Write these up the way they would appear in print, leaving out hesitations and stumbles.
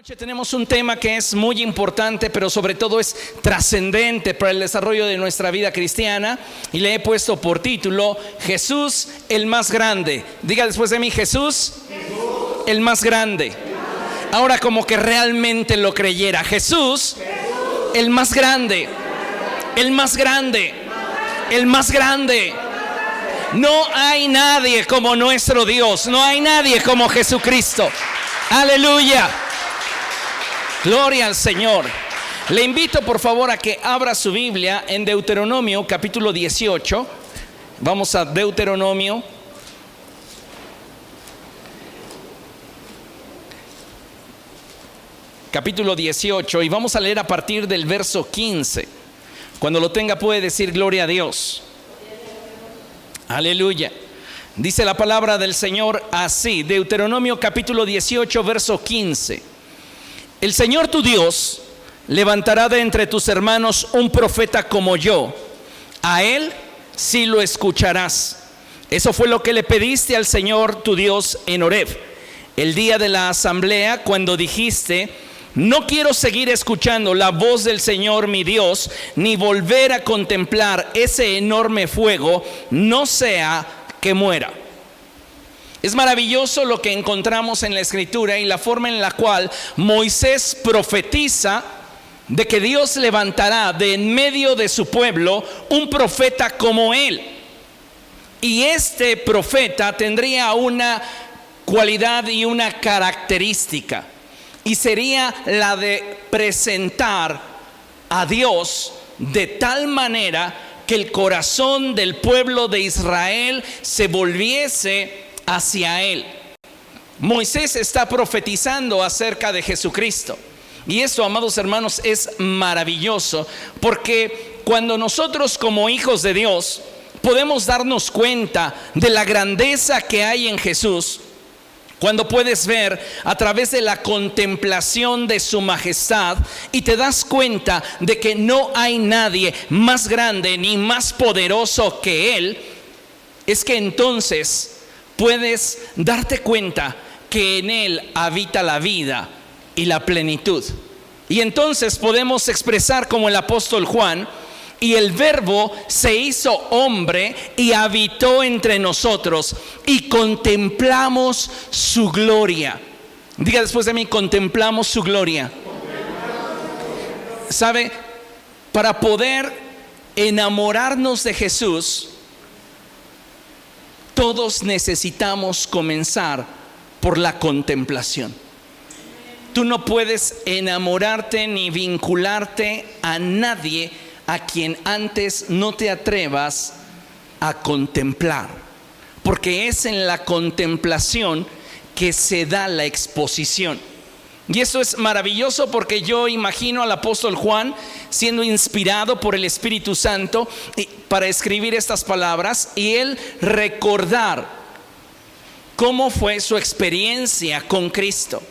Noche tenemos un tema que es muy importante, pero sobre todo es trascendente para el desarrollo de nuestra vida cristiana, y le he puesto por título Jesús el más grande. Diga después de mí: Jesús el más grande. Ahora, como que realmente lo creyera. Jesús el más grande, el más grande, el más grande. No hay nadie como nuestro Dios, no hay nadie como Jesucristo. Aleluya. Gloria al Señor. Le invito por favor a que abra su Biblia en Deuteronomio capítulo 18. Vamos a Deuteronomio. Capítulo 18 y vamos a leer a partir del verso 15. Cuando lo tenga puede decir gloria a Dios. Aleluya. Dice la palabra del Señor así, Deuteronomio capítulo 18 verso 15. El Señor tu Dios levantará de entre tus hermanos un profeta como yo. A él sí lo escucharás. Eso fue lo que le pediste al Señor tu Dios en Horeb, el día de la asamblea, cuando dijiste: no quiero seguir escuchando la voz del Señor mi Dios, ni volver a contemplar ese enorme fuego, no sea que muera. Es maravilloso lo que encontramos en la Escritura y la forma en la cual Moisés profetiza de que Dios levantará de en medio de su pueblo un profeta como él. Y este profeta tendría una cualidad y una característica, y sería la de presentar a Dios de tal manera que el corazón del pueblo de Israel se volviese hacia él. Moisés está profetizando acerca de Jesucristo. Y esto, amados hermanos, es maravilloso, porque cuando nosotros como hijos de Dios podemos darnos cuenta de la grandeza que hay en Jesús, cuando puedes ver a través de la contemplación de su majestad y te das cuenta de que no hay nadie más grande ni más poderoso que Él, es que entonces puedes darte cuenta que en Él habita la vida y la plenitud. Y entonces podemos expresar como el apóstol Juan: y el Verbo se hizo hombre y habitó entre nosotros, y contemplamos su gloria. Diga después de mí: contemplamos su gloria. ¿Sabe? Para poder enamorarnos de Jesús, todos necesitamos comenzar por la contemplación. Tú no puedes enamorarte ni vincularte a nadie a quien antes no te atrevas a contemplar, porque es en la contemplación que se da la exposición. Y eso es maravilloso, porque yo imagino al apóstol Juan siendo inspirado por el Espíritu Santo para escribir estas palabras, y él recordar cómo fue su experiencia con Cristo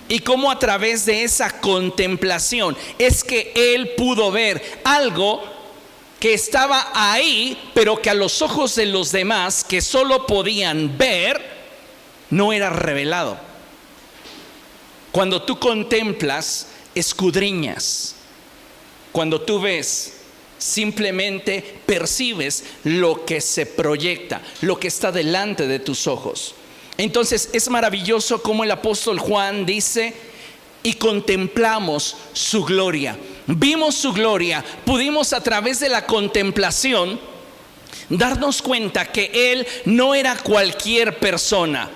y cómo a través de esa contemplación es que él pudo ver algo que estaba ahí, pero que a los ojos de los demás, que solo podían ver, no era revelado. Cuando tú contemplas, escudriñas. Cuando tú ves, simplemente percibes lo que se proyecta, lo que está delante de tus ojos. Entonces es maravilloso como el apóstol Juan dice: y contemplamos su gloria. Vimos su gloria, pudimos a través de la contemplación darnos cuenta que Él no era cualquier persona,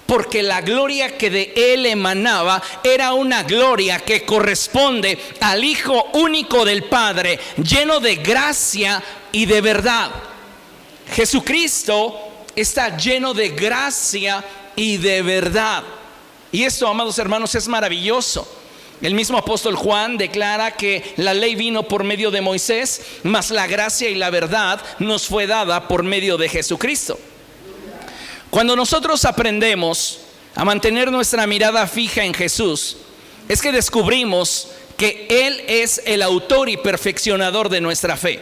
porque la gloria que de Él emanaba era una gloria que corresponde al Hijo único del Padre, lleno de gracia y de verdad. Jesucristo está lleno de gracia y de verdad. Y esto, amados hermanos, es maravilloso. El mismo apóstol Juan declara que la ley vino por medio de Moisés, mas la gracia y la verdad nos fue dada por medio de Jesucristo. Cuando nosotros aprendemos a mantener nuestra mirada fija en Jesús, es que descubrimos que Él es el autor y perfeccionador de nuestra fe,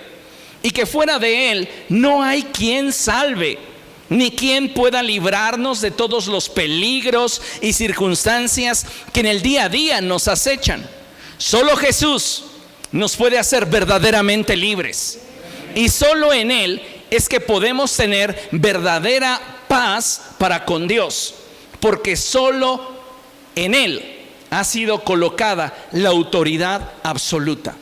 y que fuera de Él no hay quien salve. ni quién pueda librarnos de todos los peligros y circunstancias que en el día a día nos acechan. Solo Jesús nos puede hacer verdaderamente libres. Y solo en Él es que podemos tener verdadera paz para con Dios. Porque solo en Él ha sido colocada la autoridad absoluta.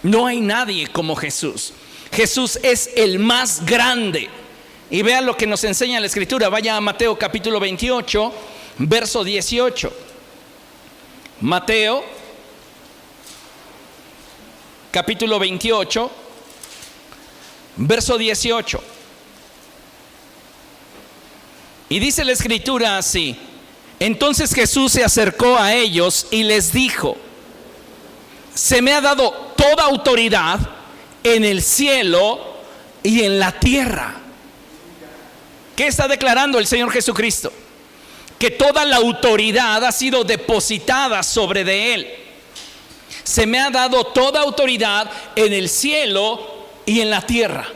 No hay nadie como Jesús. Jesús es el más grande. Y vean lo que nos enseña la Escritura. Vaya a Mateo capítulo 28, verso 18. Mateo capítulo 28, verso 18. Y dice la Escritura así: entonces Jesús se acercó a ellos y les dijo: se me ha dado toda autoridad en el cielo y en la tierra. ¿Qué está declarando el Señor Jesucristo? Que toda la autoridad ha sido depositada sobre de Él. Se me ha dado toda autoridad en el cielo y en la tierra.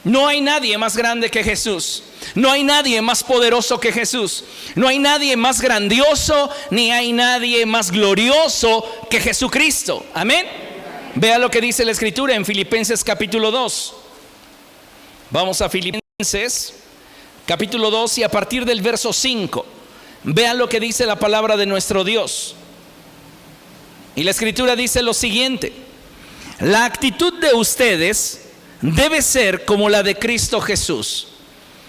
No hay nadie más grande que Jesús. No hay nadie más poderoso que Jesús. No hay nadie más grandioso, ni hay nadie más glorioso que Jesucristo. Amén. Vea lo que dice la Escritura en Filipenses capítulo 2. Vamos a Filipenses capítulo 2 y a partir del verso 5. Vea lo que dice la palabra de nuestro Dios. Y la Escritura dice lo siguiente: la actitud de ustedes debe ser como la de Cristo Jesús.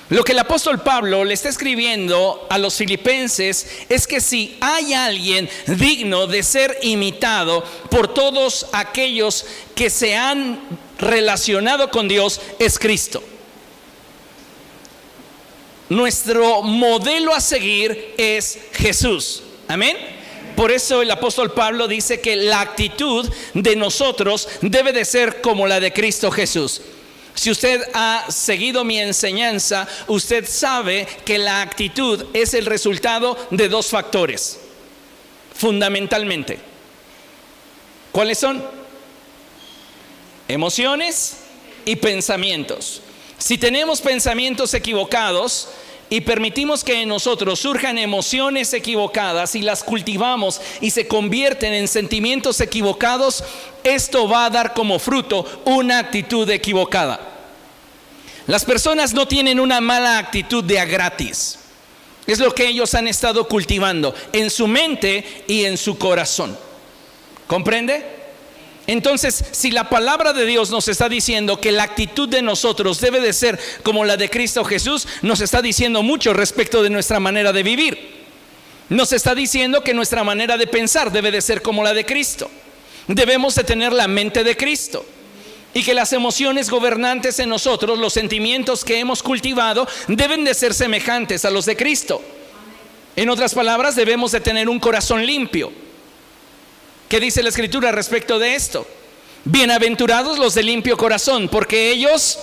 Lo que el apóstol Pablo le está escribiendo a los filipenses es que si hay alguien digno de ser imitado por todos aquellos que se han relacionado con Dios, es Cristo. Nuestro modelo a seguir es Jesús. Amén. Por eso el apóstol Pablo dice que la actitud de nosotros debe de ser como la de Cristo Jesús. Si usted ha seguido mi enseñanza, usted sabe que la actitud es el resultado de dos factores, fundamentalmente. ¿Cuáles son? Emociones y pensamientos. Si tenemos pensamientos equivocados y permitimos que en nosotros surjan emociones equivocadas y las cultivamos y se convierten en sentimientos equivocados, esto va a dar como fruto una actitud equivocada. Las personas no tienen una mala actitud de a gratis. Es lo que ellos han estado cultivando en su mente y en su corazón. ¿Comprende? Entonces, si la palabra de Dios nos está diciendo que la actitud de nosotros debe de ser como la de Cristo Jesús, nos está diciendo mucho respecto de nuestra manera de vivir. Nos está diciendo que nuestra manera de pensar debe de ser como la de Cristo. Debemos de tener la mente de Cristo. Y que las emociones gobernantes en nosotros, los sentimientos que hemos cultivado, deben de ser semejantes a los de Cristo. En otras palabras, debemos de tener un corazón limpio. ¿Qué dice la Escritura respecto de esto? Bienaventurados los de limpio corazón, porque ellos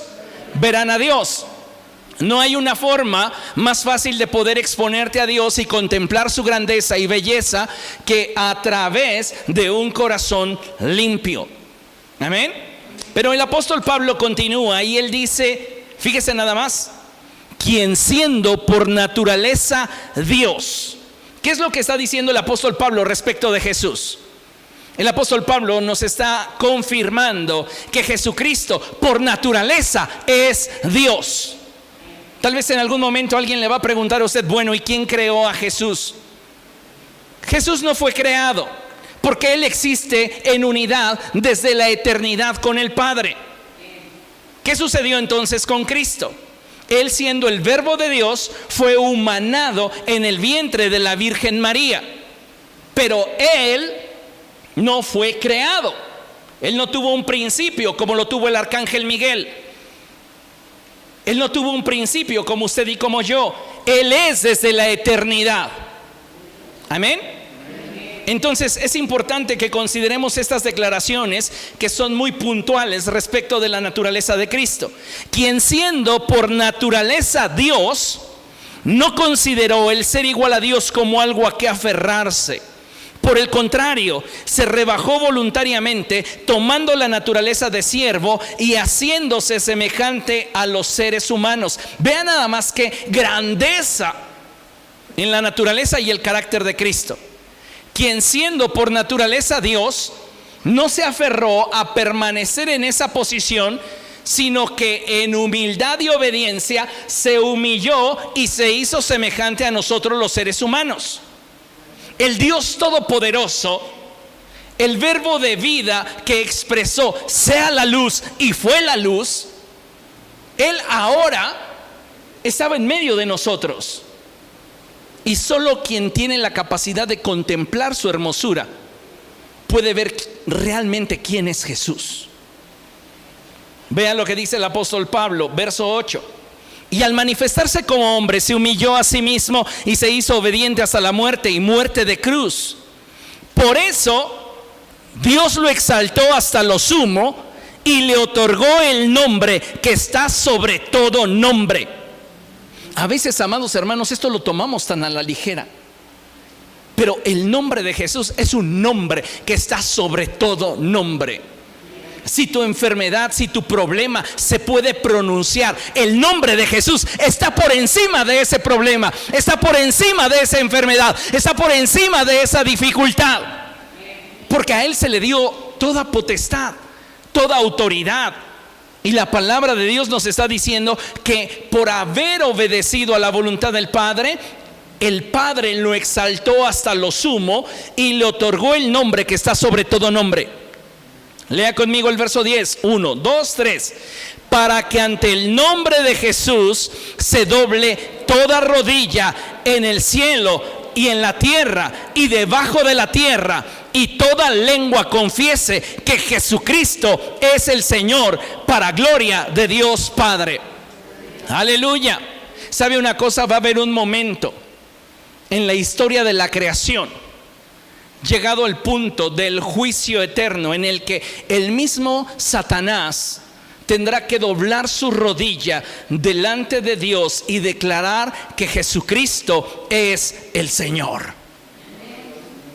verán a Dios. No hay una forma más fácil de poder exponerte a Dios y contemplar su grandeza y belleza que a través de un corazón limpio. Amén. Pero el apóstol Pablo continúa y él dice, fíjese nada más, quien siendo por naturaleza Dios. ¿Qué es lo que está diciendo el apóstol Pablo respecto de Jesús? El apóstol Pablo nos está confirmando que Jesucristo por naturaleza es Dios. Tal vez en algún momento alguien le va a preguntar a usted, bueno, ¿y quién creó a Jesús? Jesús no fue creado, porque Él existe en unidad desde la eternidad con el Padre. ¿Qué sucedió entonces con Cristo? Él, siendo el Verbo de Dios, fue humanado en el vientre de la Virgen María. Pero Él no fue creado. Él no tuvo un principio como lo tuvo el arcángel Miguel. Él no tuvo un principio como usted y como yo. Él es desde la eternidad. Amén. Entonces es importante que consideremos estas declaraciones que son muy puntuales respecto de la naturaleza de Cristo. Quien siendo por naturaleza Dios, no consideró el ser igual a Dios como algo a que aferrarse. Por el contrario, se rebajó voluntariamente, tomando la naturaleza de siervo y haciéndose semejante a los seres humanos. Vean nada más qué grandeza en la naturaleza y el carácter de Cristo, quien siendo por naturaleza Dios, no se aferró a permanecer en esa posición, sino que en humildad y obediencia se humilló y se hizo semejante a nosotros los seres humanos. El Dios Todopoderoso, el verbo de vida que expresó sea la luz y fue la luz, Él ahora estaba en medio de nosotros. Y solo quien tiene la capacidad de contemplar su hermosura puede ver realmente quién es Jesús. Vean lo que dice el apóstol Pablo, verso 8. Y al manifestarse como hombre, se humilló a sí mismo y se hizo obediente hasta la muerte y muerte de cruz. Por eso, Dios lo exaltó hasta lo sumo y le otorgó el nombre que está sobre todo nombre. A veces, amados hermanos, esto lo tomamos tan a la ligera. Pero el nombre de Jesús es un nombre que está sobre todo nombre. Si tu enfermedad, si tu problema se puede pronunciar, el nombre de Jesús está por encima de ese problema, está por encima de esa enfermedad, está por encima de esa dificultad. Porque a Él se le dio toda potestad, toda autoridad. Y la palabra de Dios nos está diciendo que por haber obedecido a la voluntad del Padre, el Padre lo exaltó hasta lo sumo y le otorgó el nombre que está sobre todo nombre. Lea conmigo el verso 10, 1, 2, 3. Para que ante el nombre de Jesús se doble toda rodilla en el cielo y en la tierra y debajo de la tierra, y toda lengua confiese que Jesucristo es el Señor, para gloria de Dios Padre. Aleluya. ¿Sabe una cosa? Va a haber un momento en la historia de la creación, llegado el punto del juicio eterno, en el que el mismo Satanás tendrá que doblar su rodilla delante de Dios y declarar que Jesucristo es el Señor.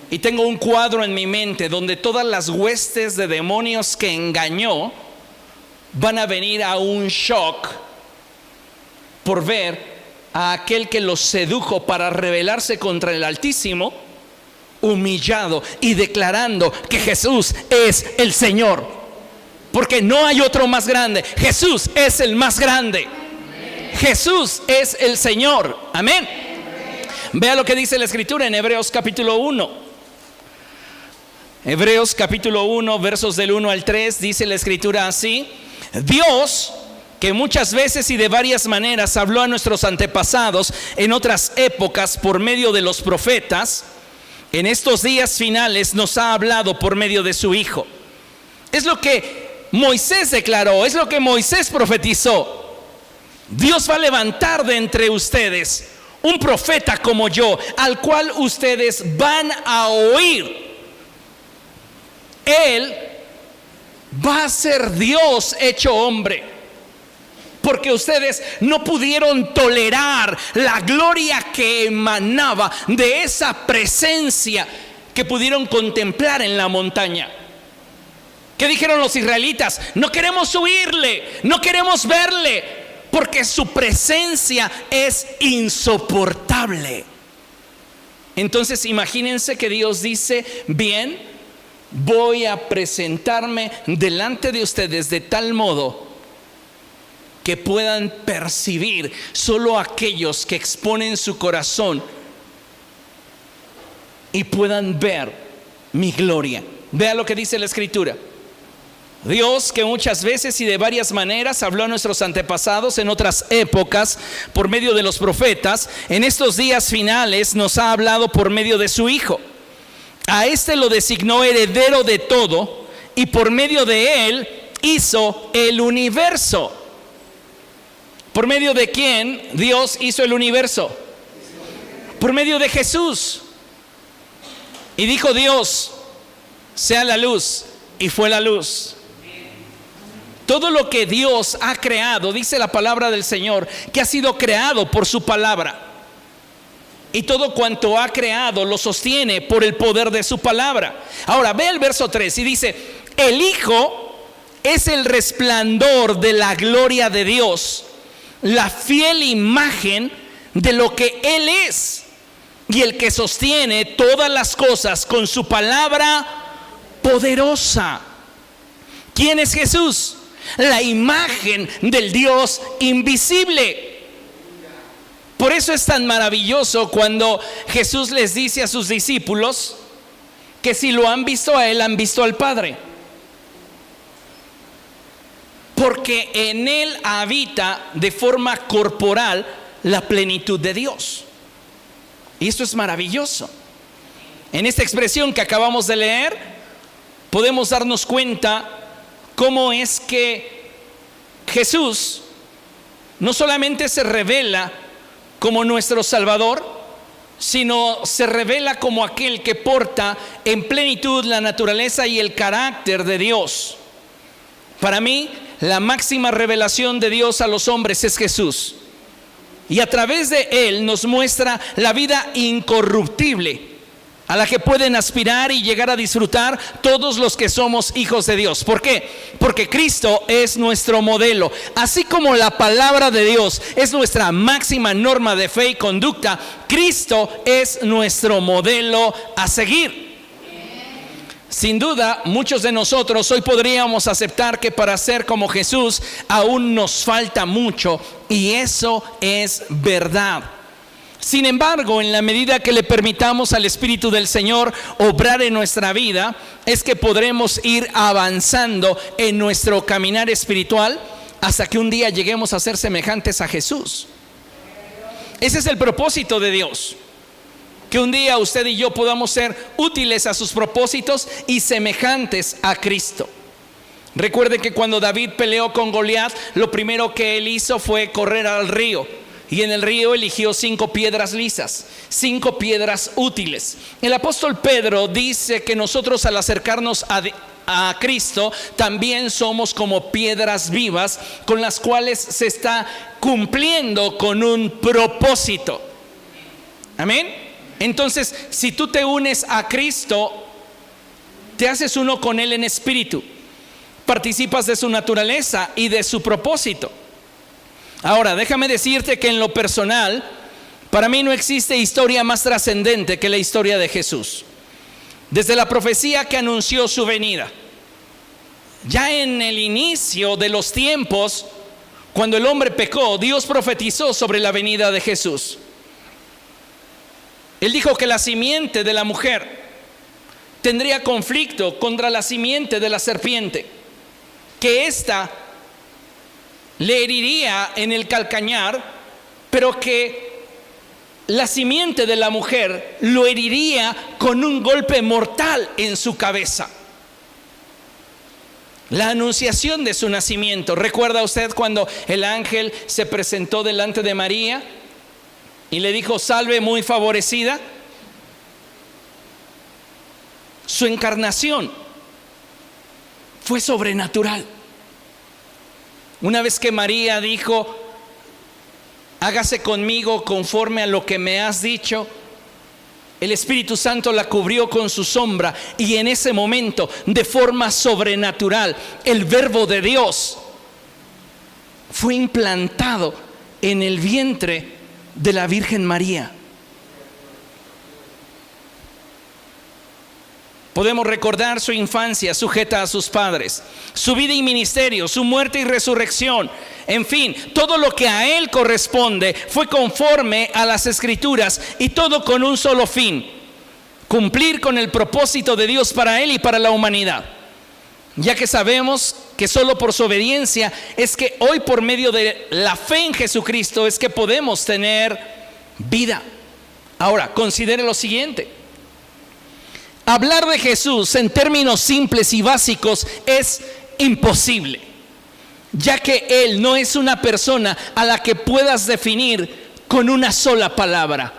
Y tengo un cuadro en mi mente donde todas las huestes de demonios que engañó van a venir a un shock por ver a aquel que los sedujo para rebelarse contra el Altísimo, humillado y declarando que Jesús es el Señor, porque no hay otro más grande. Jesús es el más grande. Jesús es el Señor. Amén. Vea lo que dice la Escritura en Hebreos capítulo 1. Hebreos capítulo 1, versos del 1 al 3, dice la Escritura así: Dios, que muchas veces y de varias maneras habló a nuestros antepasados en otras épocas por medio de los profetas, en estos días finales nos ha hablado por medio de su Hijo. Es lo que Moisés declaró, es lo que Moisés profetizó. Dios va a levantar de entre ustedes un profeta como yo, al cual ustedes van a oír. Él va a ser Dios hecho hombre, porque ustedes no pudieron tolerar la gloria que emanaba de esa presencia que pudieron contemplar en la montaña. ¿Qué dijeron los israelitas? No queremos huirle, no queremos verle, porque su presencia es insoportable. Entonces imagínense que Dios dice: bien, voy a presentarme delante de ustedes de tal modo que puedan percibir solo aquellos que exponen su corazón y puedan ver mi gloria. Vea lo que dice la Escritura. Dios, que muchas veces y de varias maneras habló a nuestros antepasados en otras épocas por medio de los profetas, en estos días finales nos ha hablado por medio de su Hijo. A este lo designó heredero de todo, y por medio de él hizo el universo. ¿Por medio de quién Dios hizo el universo? Por medio de Jesús. Y dijo Dios: sea la luz, y fue la luz. Todo lo que Dios ha creado, dice la palabra del Señor, que ha sido creado por su palabra. y todo cuanto ha creado lo sostiene por el poder de su palabra. Ahora ve el verso 3 y dice: el Hijo es el resplandor de la gloria de Dios, la fiel imagen de lo que Él es, y el que sostiene todas las cosas con su palabra poderosa. ¿Quién es Jesús? La imagen del Dios invisible. Por eso es tan maravilloso cuando Jesús les dice a sus discípulos que si lo han visto a Él, han visto al Padre. Porque en Él habita de forma corporal la plenitud de Dios. Y esto es maravilloso. En esta expresión que acabamos de leer, podemos darnos cuenta cómo es que Jesús no solamente se revela como nuestro Salvador, sino se revela como aquel que porta en plenitud la naturaleza y el carácter de Dios. Para mí, la máxima revelación de Dios a los hombres es Jesús. Y a través de Él nos muestra la vida incorruptible a la que pueden aspirar y llegar a disfrutar todos los que somos hijos de Dios. ¿Por qué? Porque Cristo es nuestro modelo. Así como la palabra de Dios es nuestra máxima norma de fe y conducta, Cristo es nuestro modelo a seguir. Sin duda, muchos de nosotros hoy podríamos aceptar que para ser como Jesús aún nos falta mucho, y eso es verdad. Sin embargo, en la medida que le permitamos al Espíritu del Señor obrar en nuestra vida, es que podremos ir avanzando en nuestro caminar espiritual hasta que un día lleguemos a ser semejantes a Jesús. Ese es el propósito de Dios. Que un día usted y yo podamos ser útiles a sus propósitos y semejantes a Cristo. Recuerde que cuando David peleó con Goliat, lo primero que él hizo fue correr al río. Y en el río eligió 5 piedras lisas, 5 piedras útiles. El apóstol Pedro dice que nosotros al acercarnos a Cristo también somos como piedras vivas con las cuales se está cumpliendo con un propósito. Amén. Entonces, si tú te unes a Cristo, te haces uno con Él en espíritu, participas de su naturaleza y de su propósito. Ahora, déjame decirte que en lo personal, para mí no existe historia más trascendente que la historia de Jesús. Desde la profecía que anunció su venida, ya en el inicio de los tiempos, cuando el hombre pecó, Dios profetizó sobre la venida de Jesús. Él dijo que la simiente de la mujer tendría conflicto contra la simiente de la serpiente, que ésta le heriría en el calcañar, pero que la simiente de la mujer lo heriría con un golpe mortal en su cabeza. La anunciación de su nacimiento. ¿Recuerda usted cuando el ángel se presentó delante de María y le dijo: salve muy favorecida? Su encarnación fue sobrenatural. Una vez que María dijo: hágase conmigo conforme a lo que me has dicho, el Espíritu Santo la cubrió con su sombra, y en ese momento, de forma sobrenatural, el Verbo de Dios fue implantado en el vientre de la Virgen María. Podemos recordar su infancia sujeta a sus padres, su vida y ministerio, su muerte y resurrección. En fin, todo lo que a Él corresponde fue conforme a las Escrituras, y todo con un solo fin: cumplir con el propósito de Dios para Él y para la humanidad. Ya que sabemos que solo por su obediencia es que hoy, por medio de la fe en Jesucristo, es que podemos tener vida. Ahora, considere lo siguiente. Hablar de Jesús en términos simples y básicos es imposible, ya que Él no es una persona a la que puedas definir con una sola palabra.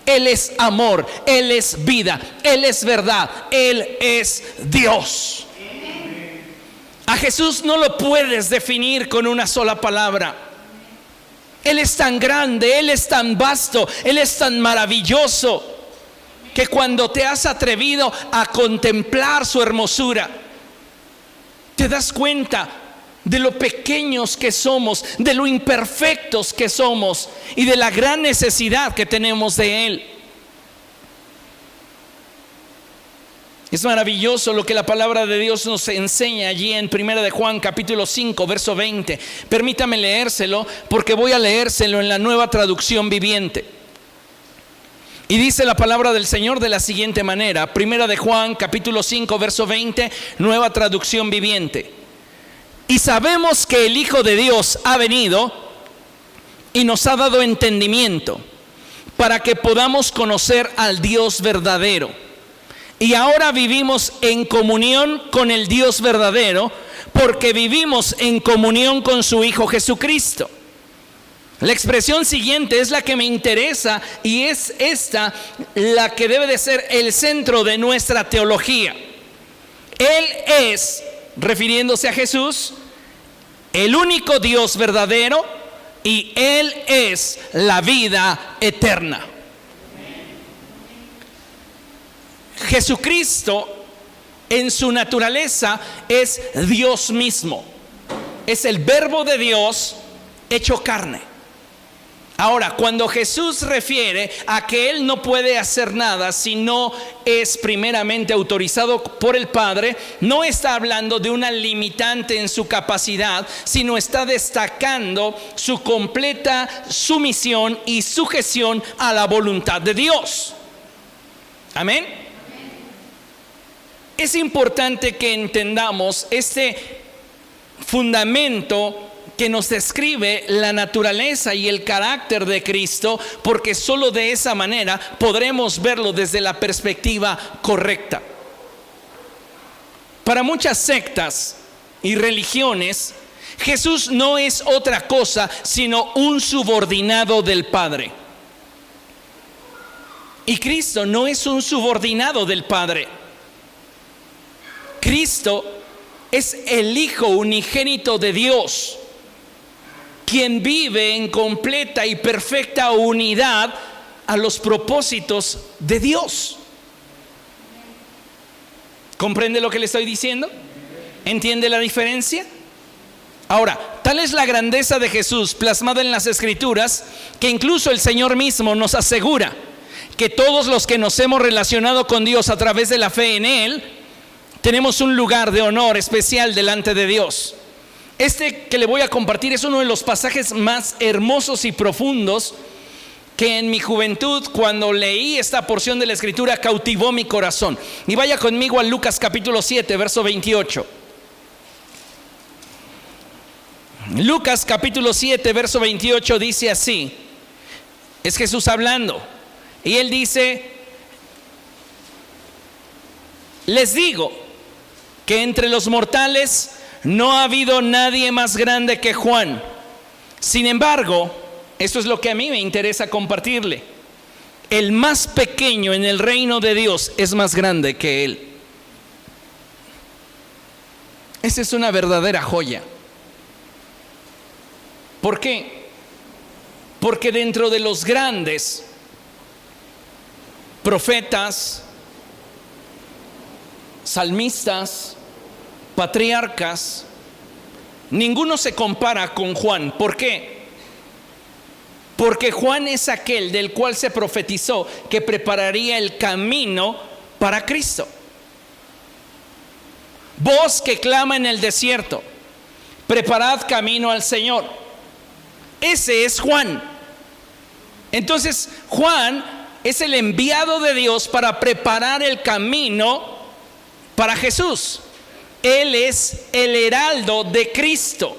Él es amor, Él es vida, Él es verdad, Él es Dios. A Jesús no lo puedes definir con una sola palabra. Él es tan grande, Él es tan vasto, Él es tan maravilloso, que cuando te has atrevido a contemplar su hermosura, te das cuenta de lo pequeños que somos, de lo imperfectos que somos y de la gran necesidad que tenemos de Él. Es maravilloso lo que la palabra de Dios nos enseña allí en 1 de Juan capítulo 5 verso 20. Permítame leérselo porque voy a leérselo en la Nueva Traducción Viviente. Y dice la palabra del Señor de la siguiente manera: 1 de Juan capítulo 5 verso 20, Nueva Traducción Viviente. Y sabemos que el Hijo de Dios ha venido y nos ha dado entendimiento para que podamos conocer al Dios verdadero. Y ahora vivimos en comunión con el Dios verdadero, porque vivimos en comunión con su Hijo Jesucristo. La expresión siguiente es la que me interesa y es esta la que debe de ser el centro de nuestra teología. Él es, refiriéndose a Jesús, el único Dios verdadero y Él es la vida eterna. Jesucristo en su naturaleza es Dios mismo, es el Verbo de Dios hecho carne. Ahora, cuando Jesús refiere a que Él no puede hacer nada si no es primeramente autorizado por el Padre, no está hablando de una limitante en su capacidad, sino está destacando su completa sumisión y sujeción a la voluntad de Dios. Amén. Es importante que entendamos este fundamento que nos describe la naturaleza y el carácter de Cristo, porque solo de esa manera podremos verlo desde la perspectiva correcta. Para muchas sectas y religiones, Jesús no es otra cosa sino un subordinado del Padre. Y Cristo no es un subordinado del Padre. Cristo es el Hijo unigénito de Dios, quien vive en completa y perfecta unidad a los propósitos de Dios. ¿Comprende lo que le estoy diciendo? ¿Entiende la diferencia? Ahora, tal es la grandeza de Jesús plasmada en las Escrituras, que incluso el Señor mismo nos asegura que todos los que nos hemos relacionado con Dios a través de la fe en Él, tenemos un lugar de honor especial delante de Dios. Este que le voy a compartir es uno de los pasajes más hermosos y profundos que en mi juventud, cuando leí esta porción de la Escritura, cautivó mi corazón. Y vaya conmigo a Lucas capítulo 7, verso 28. Lucas capítulo 7, verso 28 dice así. Es Jesús hablando. Y Él dice: les digo que entre los mortales no ha habido nadie más grande que Juan. Sin embargo, esto es lo que a mí me interesa compartirle: el más pequeño en el reino de Dios es más grande que él. Esa es una verdadera joya. ¿Por qué? Porque dentro de los grandes profetas, salmistas, patriarcas, ninguno se compara con Juan. ¿Por qué? Porque Juan es aquel del cual se profetizó que prepararía el camino para Cristo. Voz que clama en el desierto: preparad camino al Señor. Ese es Juan. Entonces, Juan es el enviado de Dios para preparar el camino para Jesús. Él es el heraldo de Cristo.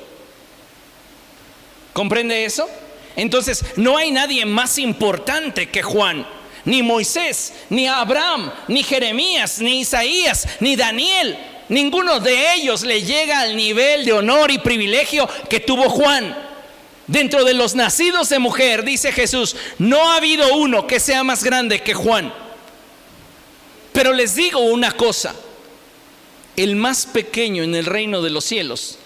¿Comprende eso? Entonces, no hay nadie más importante que Juan. Ni Moisés, ni Abraham, ni Jeremías, ni Isaías, ni Daniel. Ninguno de ellos le llega al nivel de honor y privilegio que tuvo Juan. Dentro de los nacidos de mujer, dice Jesús, no ha habido uno que sea más grande que Juan. Pero les digo una cosa: el más pequeño en el reino de los cielos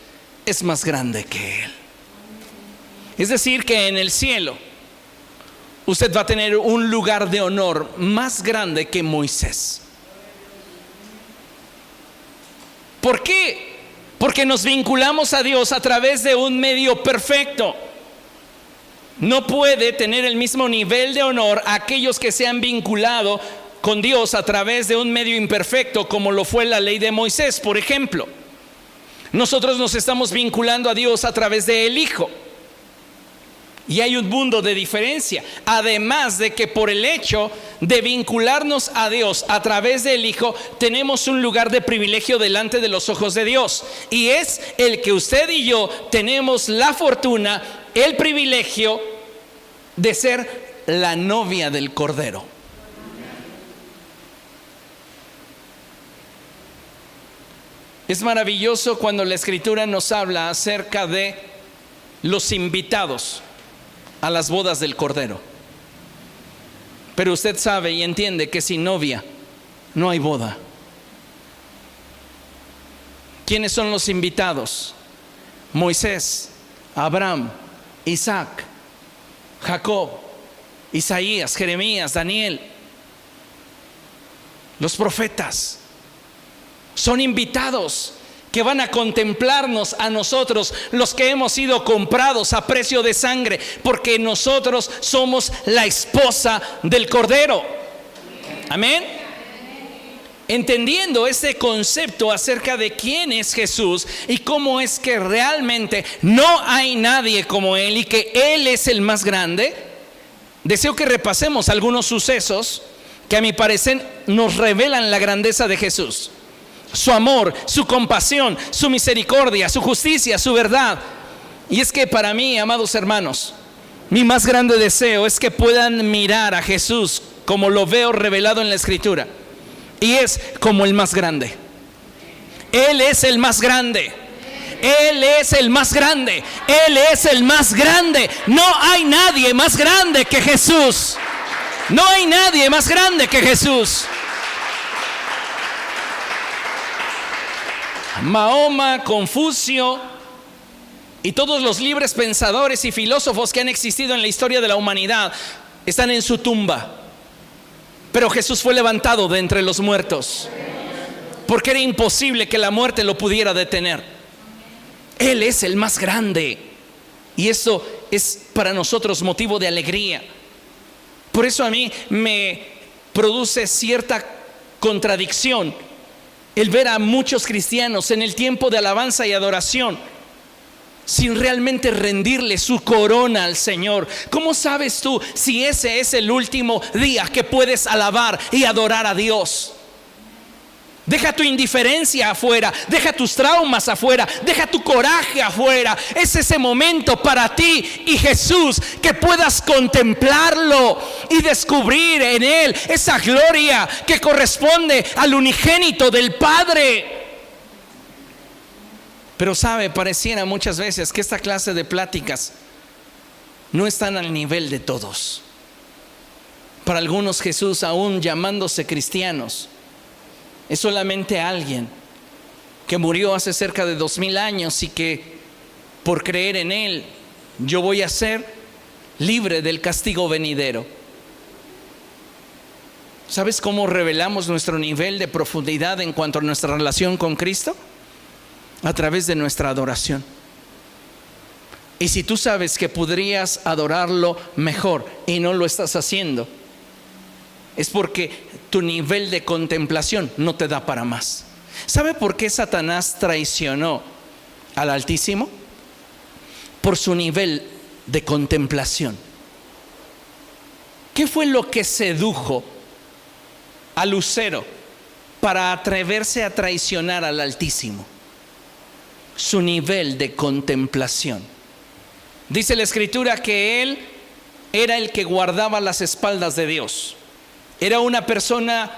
es más grande que él. Es decir, que en el cielo usted va a tener un lugar de honor más grande que Moisés. ¿Por qué? Porque nos vinculamos a Dios a través de un medio perfecto. No puede tener el mismo nivel de honor aquellos que se han vinculado con Dios a través de un medio imperfecto, como lo fue la ley de Moisés, por ejemplo. Nosotros nos estamos vinculando a Dios a través del Hijo. Y hay un mundo de diferencia. Además de que por el hecho de vincularnos a Dios a través del Hijo, tenemos un lugar de privilegio delante de los ojos de Dios. Y es el que usted y yo tenemos la fortuna, el privilegio de ser la novia del Cordero. Es maravilloso cuando la Escritura nos habla acerca de los invitados a las bodas del Cordero. Pero usted sabe y entiende que sin novia no hay boda. ¿Quiénes son los invitados? Moisés, Abraham, Isaac, Jacob, Isaías, Jeremías, Daniel. Los profetas son invitados que van a contemplarnos a nosotros, los que hemos sido comprados a precio de sangre, porque nosotros somos la esposa del Cordero. Amén. Entendiendo ese concepto acerca de quién es Jesús y cómo es que realmente no hay nadie como Él y que Él es el más grande, deseo que repasemos algunos sucesos que a mi parecer nos revelan la grandeza de Jesús. Su amor, su compasión, su misericordia, su justicia, su verdad. Y es que para mí, amados hermanos, mi más grande deseo es que puedan mirar a Jesús como lo veo revelado en la Escritura. Y es como el más grande. Él es el más grande. Él es el más grande. Él es el más grande. No hay nadie más grande que Jesús. No hay nadie más grande que Jesús. Mahoma, Confucio y todos los libres pensadores y filósofos que han existido en la historia de la humanidad están en su tumba. Pero Jesús fue levantado de entre los muertos, porque era imposible que la muerte lo pudiera detener. Él es el más grande, y eso es para nosotros motivo de alegría. Por eso a mí me produce cierta contradicción el ver a muchos cristianos en el tiempo de alabanza y adoración sin realmente rendirle su corona al Señor. ¿Cómo sabes tú si ese es el último día que puedes alabar y adorar a Dios? Deja tu indiferencia afuera, deja tus traumas afuera, deja tu coraje afuera. Es ese momento para ti y Jesús, que puedas contemplarlo y descubrir en Él esa gloria que corresponde al unigénito del Padre. Pero sabe, pareciera muchas veces que esta clase de pláticas no están al nivel de todos. Para algunos Jesús, aún llamándose cristianos, es solamente alguien que murió hace cerca de 2000 años y que por creer en Él yo voy a ser libre del castigo venidero. ¿Sabes cómo revelamos nuestro nivel de profundidad en cuanto a nuestra relación con Cristo? A través de nuestra adoración. Y si tú sabes que podrías adorarlo mejor y no lo estás haciendo, es porque tu nivel de contemplación no te da para más. ¿Sabe por qué Satanás traicionó al Altísimo? Por su nivel de contemplación. ¿Qué fue lo que sedujo a Lucero para atreverse a traicionar al Altísimo? Su nivel de contemplación. Dice la Escritura que él era el que guardaba las espaldas de Dios. Era una persona,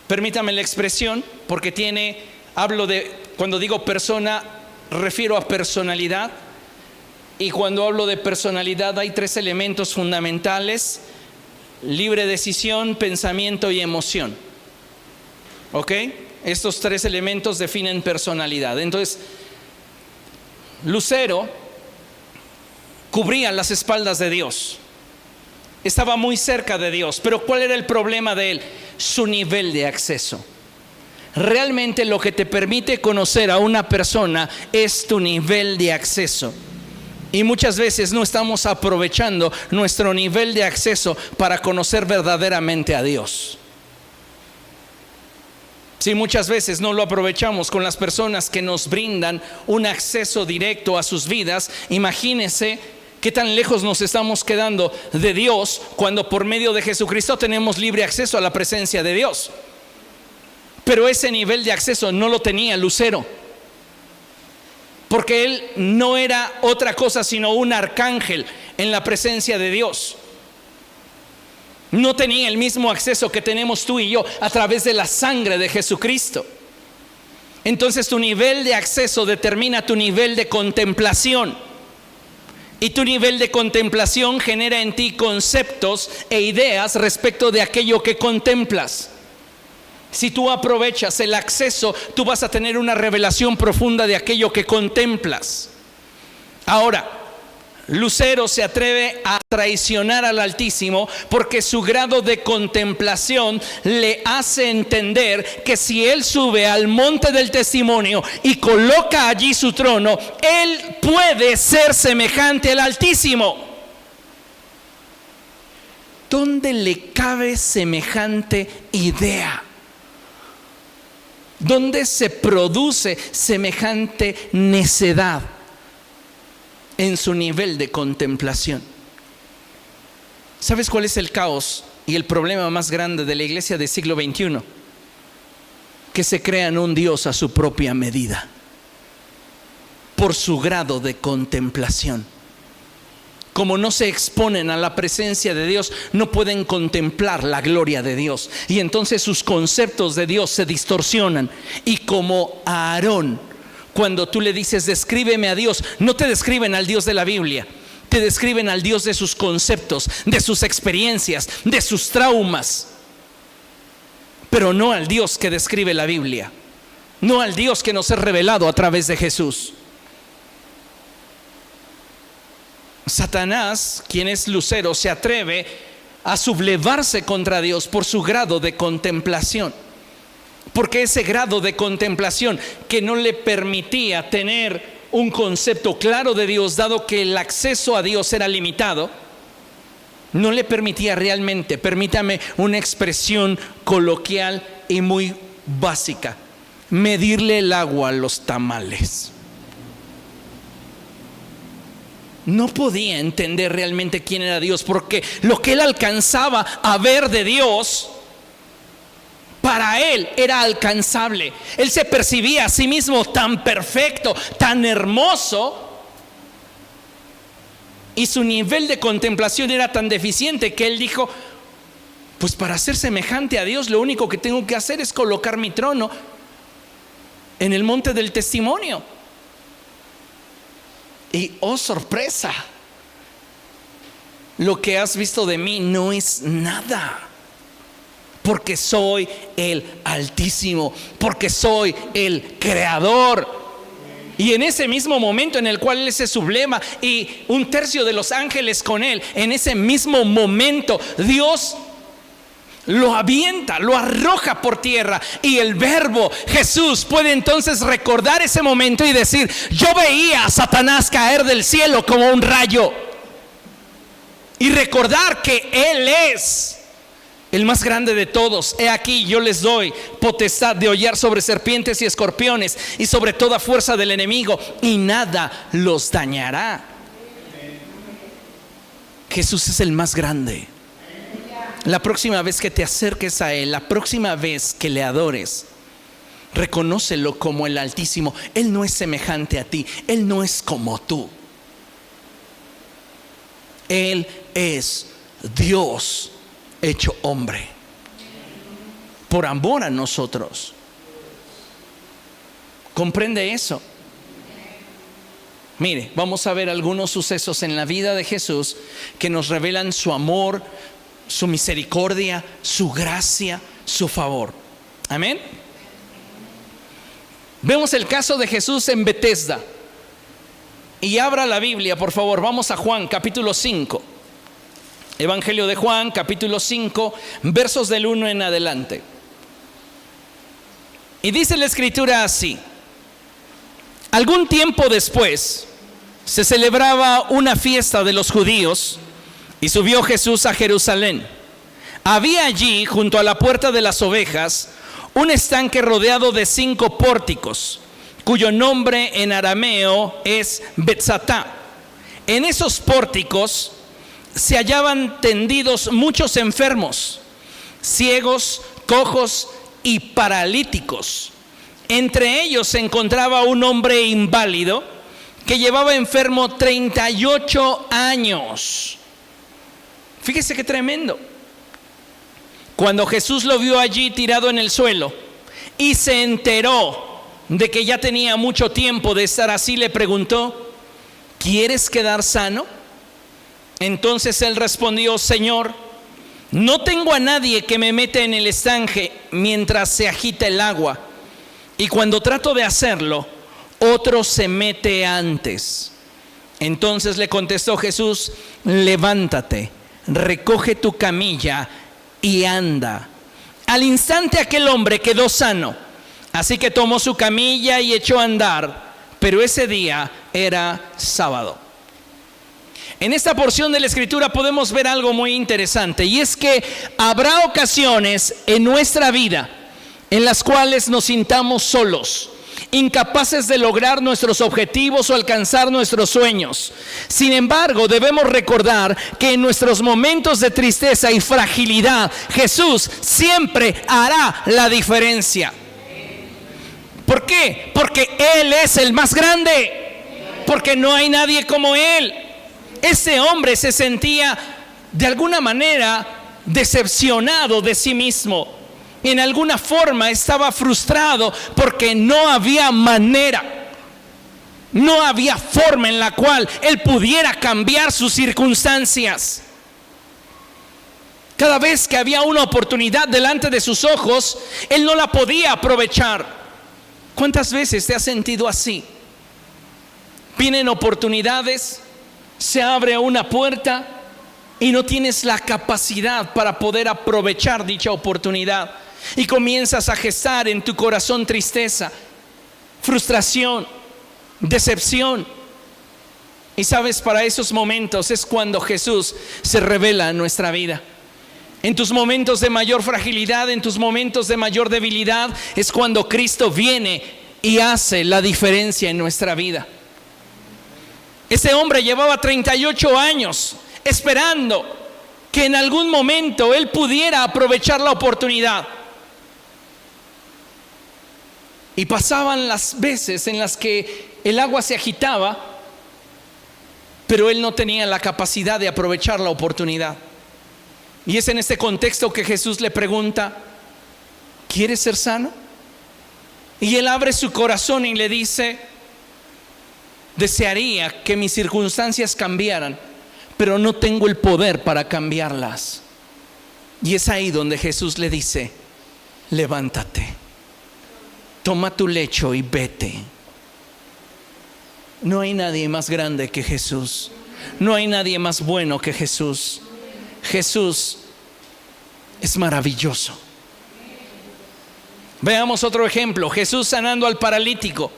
permítame la expresión, porque cuando digo persona, refiero a personalidad. Y cuando hablo de personalidad hay 3 elementos fundamentales: libre decisión, pensamiento y emoción. ¿Ok? Estos 3 elementos definen personalidad. Entonces, Lucero cubría las espaldas de Dios. Estaba muy cerca de Dios. Pero ¿cuál era el problema de él? Su nivel de acceso. Realmente lo que te permite conocer a una persona es tu nivel de acceso. Y muchas veces no estamos aprovechando nuestro nivel de acceso para conocer verdaderamente a Dios. Si muchas veces no lo aprovechamos con las personas que nos brindan un acceso directo a sus vidas, imagínese qué tan lejos nos estamos quedando de Dios cuando por medio de Jesucristo tenemos libre acceso a la presencia de Dios. Pero ese nivel de acceso no lo tenía Lucero, porque él no era otra cosa sino un arcángel en la presencia de Dios. No tenía el mismo acceso que tenemos tú y yo a través de la sangre de Jesucristo. Entonces tu nivel de acceso determina tu nivel de contemplación. Y tu nivel de contemplación genera en ti conceptos e ideas respecto de aquello que contemplas. Si tú aprovechas el acceso, tú vas a tener una revelación profunda de aquello que contemplas. Ahora, Lucero se atreve a traicionar al Altísimo porque su grado de contemplación le hace entender que si él sube al monte del testimonio y coloca allí su trono, él puede ser semejante al Altísimo. ¿Dónde le cabe semejante idea? ¿Dónde se produce semejante necedad? En su nivel de contemplación. ¿Sabes cuál es el caos y el problema más grande de la iglesia del siglo XXI? Que se crean un Dios a su propia medida, por su grado de contemplación. Como no se exponen a la presencia de Dios, no pueden contemplar la gloria de Dios. Y entonces sus conceptos de Dios se distorsionan. Y como a Aarón, cuando tú le dices descríbeme a Dios, no te describen al Dios de la Biblia, te describen al Dios de sus conceptos, de sus experiencias, de sus traumas, pero no al Dios que describe la Biblia, no al Dios que nos es revelado a través de Jesús. Satanás, quien es Lucero, se atreve a sublevarse contra Dios por su grado de contemplación. Porque ese grado de contemplación que no le permitía tener un concepto claro de Dios, dado que el acceso a Dios era limitado, no le permitía realmente, permítame una expresión coloquial y muy básica, medirle el agua a los tamales. No podía entender realmente quién era Dios, porque lo que él alcanzaba a ver de Dios, para él era alcanzable. Él se percibía a sí mismo tan perfecto, tan hermoso, y su nivel de contemplación era tan deficiente que él dijo, pues para ser semejante a Dios, lo único que tengo que hacer es colocar mi trono en el monte del testimonio. Y oh sorpresa, lo que has visto de mí no es nada, porque soy el Altísimo, porque soy el Creador. Y en ese mismo momento en el cual él se subleva y un tercio de los ángeles con él, en ese mismo momento Dios lo avienta, lo arroja por tierra, y el Verbo Jesús puede entonces recordar ese momento y decir, yo veía a Satanás caer del cielo como un rayo, y recordar que Él es el más grande de todos. He aquí, yo les doy potestad de hollar sobre serpientes y escorpiones y sobre toda fuerza del enemigo, y nada los dañará. Jesús es el más grande. La próxima vez que te acerques a Él, la próxima vez que le adores, reconócelo como el Altísimo. Él no es semejante a ti, Él no es como tú. Él es Dios hecho hombre, por amor a nosotros. ¿Comprende eso? Mire, vamos a ver algunos sucesos en la vida de Jesús que nos revelan su amor, su misericordia, su gracia, su favor. Amén. Vemos el caso de Jesús en Betesda. y abra la Biblia, por favor. Vamos a Juan, capítulo 5. Evangelio de Juan, capítulo 5, versos del 1 en adelante. Y dice la Escritura así: algún tiempo después se celebraba una fiesta de los judíos y subió Jesús a Jerusalén. Había allí, junto a la puerta de las ovejas, un estanque rodeado de 5 pórticos, cuyo nombre en arameo es Betzatá. En esos pórticos se hallaban tendidos muchos enfermos, ciegos, cojos y paralíticos. Entre ellos se encontraba un hombre inválido que llevaba enfermo 38 años. Fíjese qué tremendo. Cuando Jesús lo vio allí tirado en el suelo y se enteró de que ya tenía mucho tiempo de estar así, le preguntó: ¿quieres quedar sano? Entonces él respondió: Señor, no tengo a nadie que me meta en el estanque mientras se agita el agua, y cuando trato de hacerlo, otro se mete antes. Entonces le contestó Jesús: levántate, recoge tu camilla y anda. Al instante aquel hombre quedó sano, así que tomó su camilla y echó a andar, pero ese día era sábado. En esta porción de la Escritura podemos ver algo muy interesante, y es que habrá ocasiones en nuestra vida en las cuales nos sintamos solos, incapaces de lograr nuestros objetivos o alcanzar nuestros sueños. Sin embargo, debemos recordar que en nuestros momentos de tristeza y fragilidad, Jesús siempre hará la diferencia. ¿Por qué? Porque Él es el más grande, porque no hay nadie como Él. Ese hombre se sentía de alguna manera decepcionado de sí mismo. En alguna forma estaba frustrado porque no había manera, no había forma en la cual él pudiera cambiar sus circunstancias. Cada vez que había una oportunidad delante de sus ojos, él no la podía aprovechar. ¿Cuántas veces te has sentido así? Vienen oportunidades, se abre una puerta y no tienes la capacidad para poder aprovechar dicha oportunidad. Y comienzas a gestar en tu corazón tristeza, frustración, decepción. Y sabes, para esos momentos es cuando Jesús se revela en nuestra vida. En tus momentos de mayor fragilidad, en tus momentos de mayor debilidad, es cuando Cristo viene y hace la diferencia en nuestra vida. Ese hombre llevaba 38 años esperando que en algún momento él pudiera aprovechar la oportunidad. Y pasaban las veces en las que el agua se agitaba, pero él no tenía la capacidad de aprovechar la oportunidad. Y es en este contexto que Jesús le pregunta: ¿quieres ser sano? Y él abre su corazón y le dice: desearía que mis circunstancias cambiaran, pero no tengo el poder para cambiarlas. Y es ahí donde Jesús le dice: levántate, toma tu lecho y vete. No hay nadie más grande que Jesús. No hay nadie más bueno que Jesús. Jesús es maravilloso. Veamos otro ejemplo. Jesús sanando al paralítico,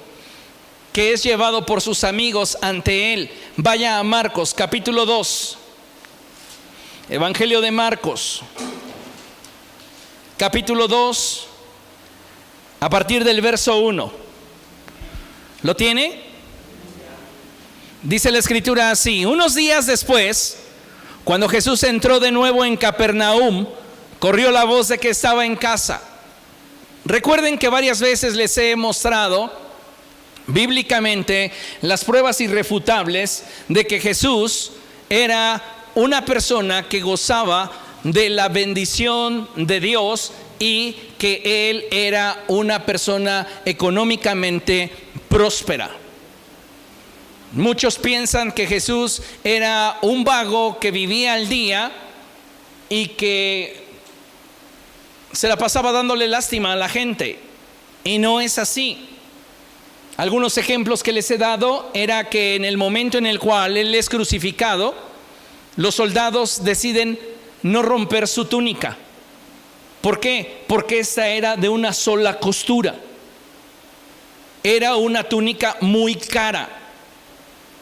que es llevado por sus amigos ante él. Vaya a Marcos, capítulo 2. Evangelio de Marcos, capítulo 2, a partir del verso 1. ¿Lo tiene? Dice la Escritura así: unos días después, cuando Jesús entró de nuevo en Capernaum, corrió la voz de que estaba en casa. Recuerden que varias veces les he mostrado bíblicamente las pruebas irrefutables de que Jesús era una persona que gozaba de la bendición de Dios y que él era una persona económicamente próspera. Muchos piensan que Jesús era un vago que vivía al día y que se la pasaba dándole lástima a la gente, y no es así. Algunos ejemplos que les he dado era que en el momento en el cual Él es crucificado, los soldados deciden no romper su túnica. ¿Por qué? Porque esta era de una sola costura. Era una túnica muy cara.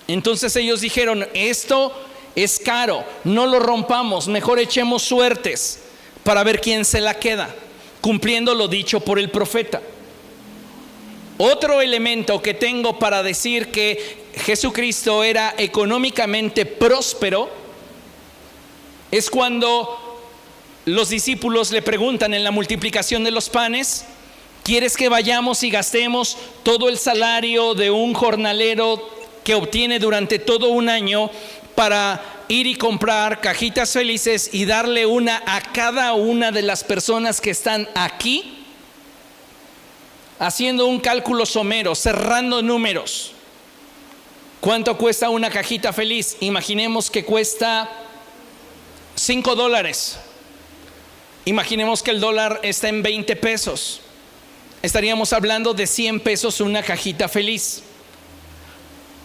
Entonces ellos dijeron, esto es caro, no lo rompamos, mejor echemos suertes para ver quién se la queda, cumpliendo lo dicho por el profeta. Otro elemento que tengo para decir que Jesucristo era económicamente próspero es cuando los discípulos le preguntan en la multiplicación de los panes, ¿quieres que vayamos y gastemos todo el salario de un jornalero que obtiene durante todo un año para ir y comprar cajitas felices y darle una a cada una de las personas que están aquí? Haciendo un cálculo somero, cerrando números. ¿Cuánto cuesta una cajita feliz? Imaginemos que cuesta $5. Imaginemos que el dólar está en 20 pesos. Estaríamos hablando de 100 pesos una cajita feliz.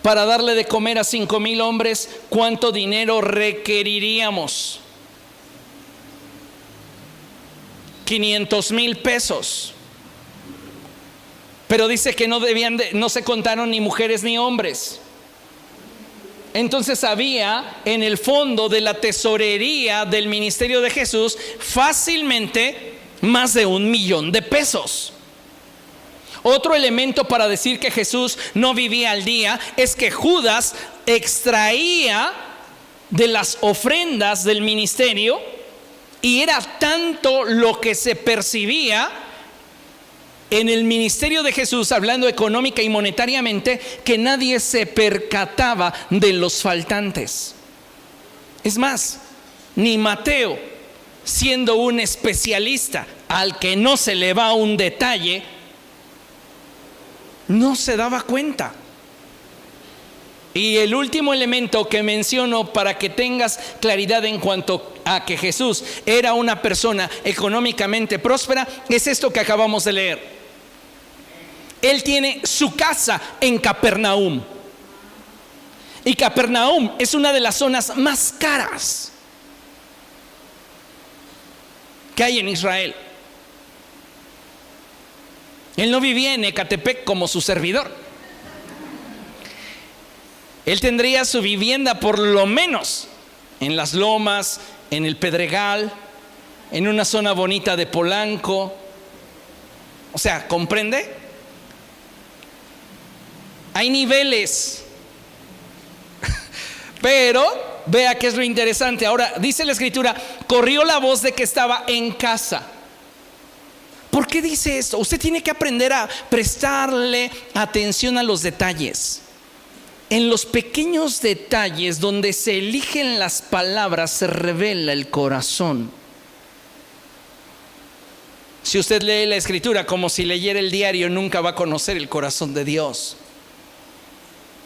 Para darle de comer a 5,000 hombres, ¿cuánto dinero requeriríamos? 500,000 pesos. Pero dice que no se contaron ni mujeres ni hombres. Entonces había en el fondo de la tesorería del ministerio de Jesús fácilmente más de 1,000,000 de pesos. Otro elemento para decir que Jesús no vivía al día es que Judas extraía de las ofrendas del ministerio, y era tanto lo que se percibía en el ministerio de Jesús, hablando económica y monetariamente, que nadie se percataba de los faltantes. Es más, ni Mateo, siendo un especialista al que no se le va un detalle, no se daba cuenta. Y el último elemento que menciono para que tengas claridad en cuanto a que Jesús era una persona económicamente próspera es esto que acabamos de leer. Él tiene su casa en Capernaum. Y Capernaum es una de las zonas más caras que hay en Israel. Él no vivía en Ecatepec como su servidor. Él tendría su vivienda por lo menos en las Lomas, en el Pedregal, en una zona bonita de Polanco. O sea, ¿comprende? Hay niveles. Pero vea qué es lo interesante. Ahora dice la escritura, corrió la voz de que estaba en casa. ¿Por qué dice esto? Usted tiene que aprender a prestarle atención a los detalles. En los pequeños detalles donde se eligen las palabras se revela el corazón. Si usted lee la escritura como si leyera el diario, nunca va a conocer el corazón de Dios.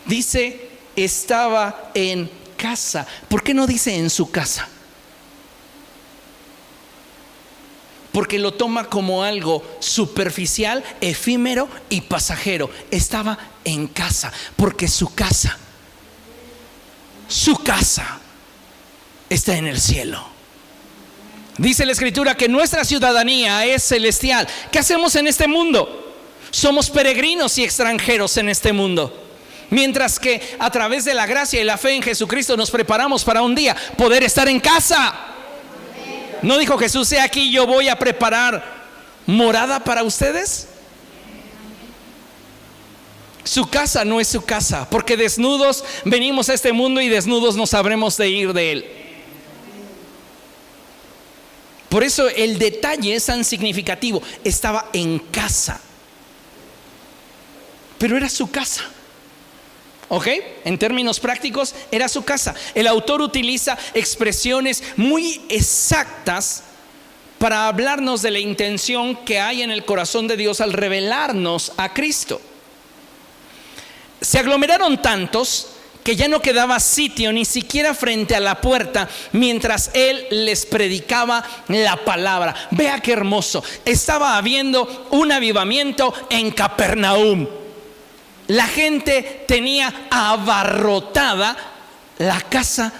Dice, estaba en casa. ¿Por qué no dice en su casa? Porque lo toma como algo superficial, efímero y pasajero. Estaba en casa, porque su casa está en el cielo. Dice la escritura que nuestra ciudadanía es celestial. ¿Qué hacemos en este mundo? Somos peregrinos y extranjeros en este mundo. Mientras que a través de la gracia y la fe en Jesucristo nos preparamos para un día poder estar en casa. ¿No dijo Jesús, he aquí yo voy a preparar morada para ustedes? Su casa no es su casa, porque desnudos venimos a este mundo y desnudos nos habremos de ir de él. Por eso el detalle es tan significativo. Estaba en casa, pero era su casa. ¿Ok? En términos prácticos, era su casa. El autor utiliza expresiones muy exactas para hablarnos de la intención que hay en el corazón de Dios al revelarnos a Cristo. Se aglomeraron tantos que ya no quedaba sitio ni siquiera frente a la puerta mientras él les predicaba la palabra. Vea qué hermoso. Estaba habiendo un avivamiento en Capernaum. La gente tenía abarrotada la casa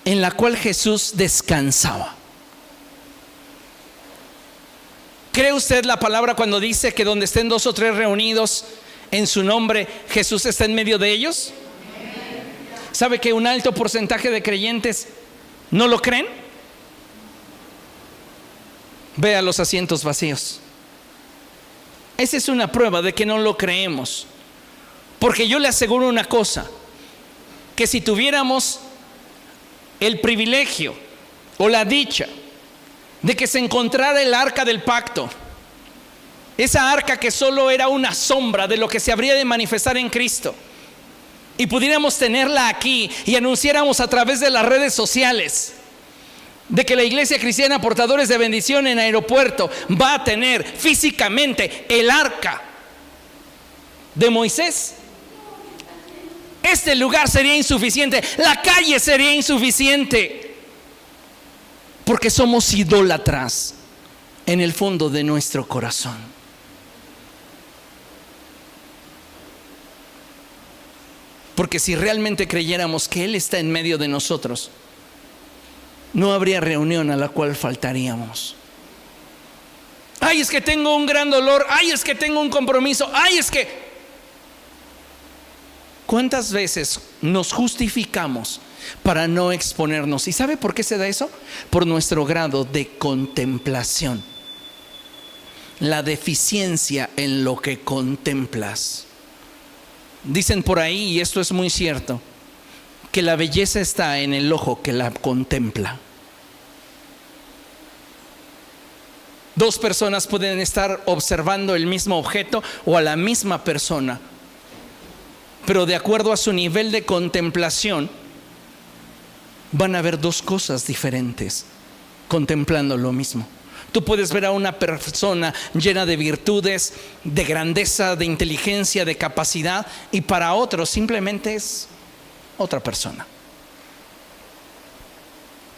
en la cual Jesús descansaba. ¿Cree usted la palabra cuando dice que donde estén 2 o 3 reunidos en su nombre, Jesús está en medio de ellos? ¿Sabe que un alto porcentaje de creyentes no lo creen? Vea los asientos vacíos. Esa es una prueba de que no lo creemos. Porque yo le aseguro una cosa, que si tuviéramos el privilegio o la dicha de que se encontrara el arca del pacto, esa arca que solo era una sombra de lo que se habría de manifestar en Cristo, y pudiéramos tenerla aquí y anunciáramos a través de las redes sociales de que la Iglesia Cristiana Portadores de Bendición en Aeropuerto va a tener físicamente el arca de Moisés, este lugar sería insuficiente, la calle sería insuficiente. Porque somos idólatras en el fondo de nuestro corazón. Porque si realmente creyéramos que Él está en medio de nosotros, no habría reunión a la cual faltaríamos. Ay, es que tengo un gran dolor. Ay, es que tengo un compromiso. Ay, es que... ¿Cuántas veces nos justificamos para no exponernos? ¿Y sabe por qué se da eso? Por nuestro grado de contemplación. La deficiencia en lo que contemplas. Dicen por ahí, y esto es muy cierto, que la belleza está en el ojo que la contempla. 2 personas pueden estar observando el mismo objeto o a la misma persona, pero de acuerdo a su nivel de contemplación van a ver 2 cosas diferentes contemplando lo mismo. Tú puedes ver a una persona llena de virtudes, de grandeza, de inteligencia, de capacidad, y para otros simplemente es otra persona.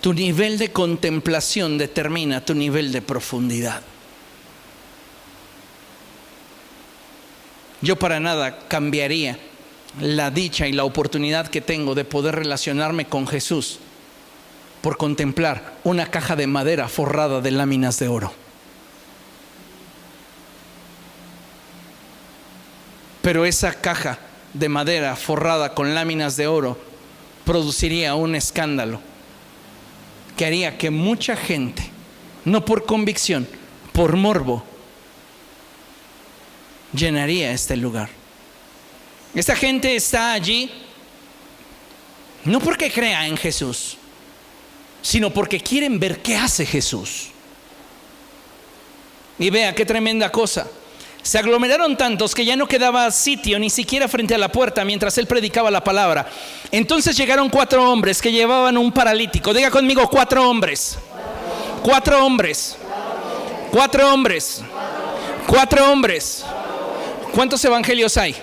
Tu nivel de contemplación determina tu nivel de profundidad. Yo para nada cambiaría la dicha y la oportunidad que tengo de poder relacionarme con Jesús por contemplar una caja de madera forrada de láminas de oro. Pero esa caja de madera forrada con láminas de oro produciría un escándalo que haría que mucha gente, no por convicción, por morbo, llenaría este lugar. Esta gente está allí no porque crea en Jesús, sino porque quieren ver qué hace Jesús. Y vea qué tremenda cosa. Se aglomeraron tantos que ya no quedaba sitio ni siquiera frente a la puerta mientras él predicaba la palabra. Entonces llegaron 4 hombres que llevaban un paralítico. Diga conmigo, 4 hombres. 4 hombres. 4 hombres. 4 hombres. ¿Cuántos evangelios hay?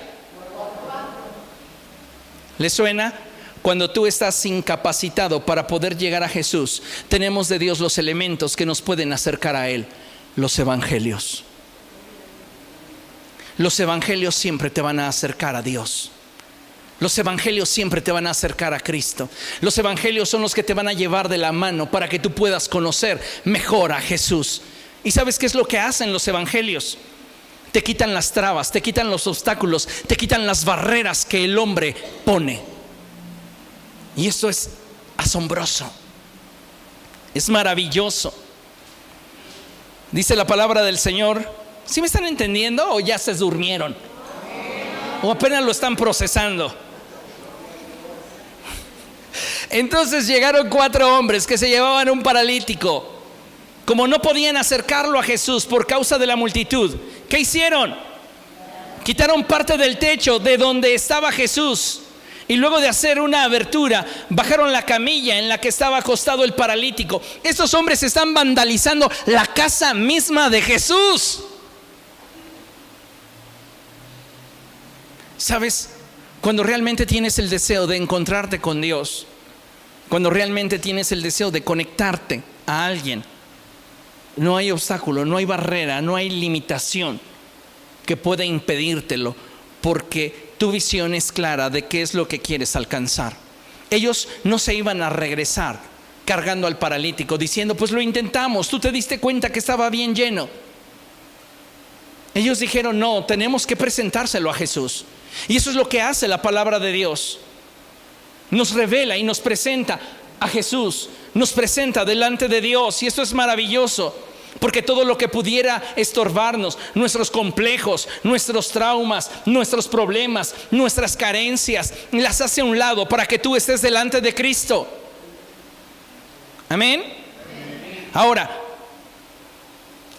¿Le suena? Cuando tú estás incapacitado para poder llegar a Jesús, tenemos de Dios los elementos que nos pueden acercar a Él, los evangelios. Los evangelios siempre te van a acercar a Dios. Los evangelios siempre te van a acercar a Cristo. Los evangelios son los que te van a llevar de la mano para que tú puedas conocer mejor a Jesús. ¿Y sabes qué es lo que hacen los evangelios? Te quitan las trabas, te quitan los obstáculos, te quitan las barreras que el hombre pone. Y esto es asombroso, es maravilloso. Dice la palabra del Señor. ¿Sí me están entendiendo o ya se durmieron? ¿O apenas lo están procesando? Entonces llegaron 4 hombres que se llevaban un paralítico. Como no podían acercarlo a Jesús por causa de la multitud, ¿qué hicieron? Quitaron parte del techo de donde estaba Jesús. Y luego de hacer una abertura, bajaron la camilla en la que estaba acostado el paralítico. Estos hombres están vandalizando la casa misma de Jesús. ¿Sabes? Cuando realmente tienes el deseo de encontrarte con Dios, cuando realmente tienes el deseo de conectarte a alguien, no hay obstáculo, no hay barrera, no hay limitación que pueda impedírtelo, porque tu visión es clara de qué es lo que quieres alcanzar. Ellos no se iban a regresar cargando al paralítico diciendo, pues lo intentamos, tú te diste cuenta que estaba bien lleno. Ellos dijeron, no, tenemos que presentárselo a Jesús. Y eso es lo que hace la palabra de Dios. Nos revela y nos presenta a Jesús, nos presenta delante de Dios. Y esto es maravilloso, porque todo lo que pudiera estorbarnos, nuestros complejos, nuestros traumas, nuestros problemas, nuestras carencias, las hace a un lado para que tú estés delante de Cristo. Amén. Ahora,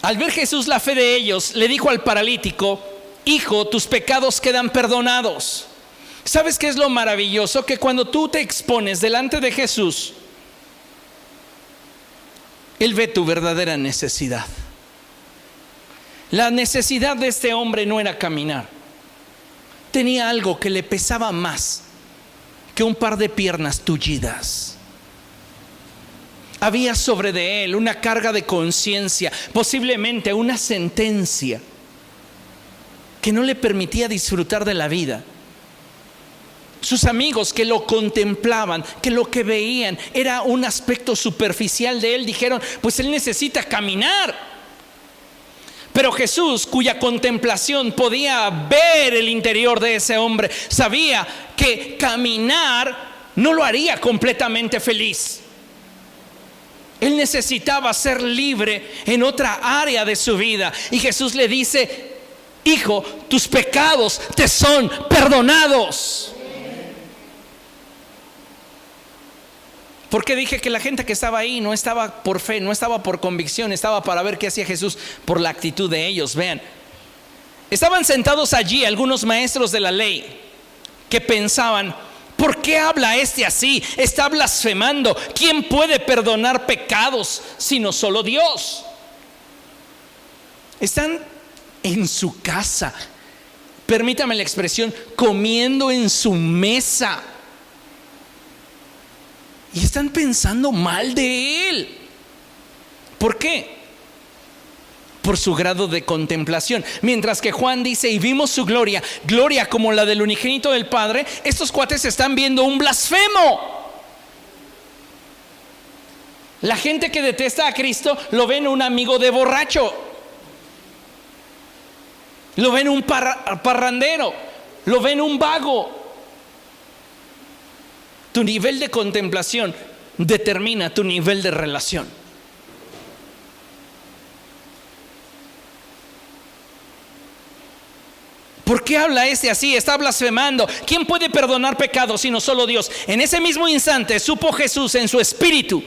al ver Jesús la fe de ellos, le dijo al paralítico, hijo, tus pecados quedan perdonados. ¿Sabes qué es lo maravilloso? Que cuando tú te expones delante de Jesús, Él ve tu verdadera necesidad. La necesidad de este hombre no era caminar. Tenía algo que le pesaba más que un par de piernas tullidas. Había sobre de él una carga de conciencia, posiblemente una sentencia que no le permitía disfrutar de la vida. Sus amigos que lo contemplaban, que lo que veían era un aspecto superficial de él, dijeron, pues él necesita caminar. Pero Jesús, cuya contemplación podía ver el interior de ese hombre, sabía que caminar no lo haría completamente feliz. Él necesitaba ser libre en otra área de su vida. Y Jesús le dice, hijo, tus pecados te son perdonados. Porque dije que la gente que estaba ahí no estaba por fe, no estaba por convicción, estaba para ver qué hacía Jesús por la actitud de ellos. Vean, estaban sentados allí algunos maestros de la ley que pensaban, ¿por qué habla este así? Está blasfemando. ¿Quién puede perdonar pecados sino solo Dios? Están en su casa, permítame la expresión, comiendo en su mesa. Y están pensando mal de Él. ¿Por qué? Por su grado de contemplación. Mientras que Juan dice, y vimos su gloria, gloria como la del unigénito del Padre, estos cuates están viendo un blasfemo. La gente que detesta a Cristo lo ven un amigo de borracho, lo ven un parrandero, lo ven un vago. Tu nivel de contemplación determina tu nivel de relación. ¿Por qué habla este así? Está blasfemando. ¿Quién puede perdonar pecados sino solo Dios? En ese mismo instante supo Jesús en su espíritu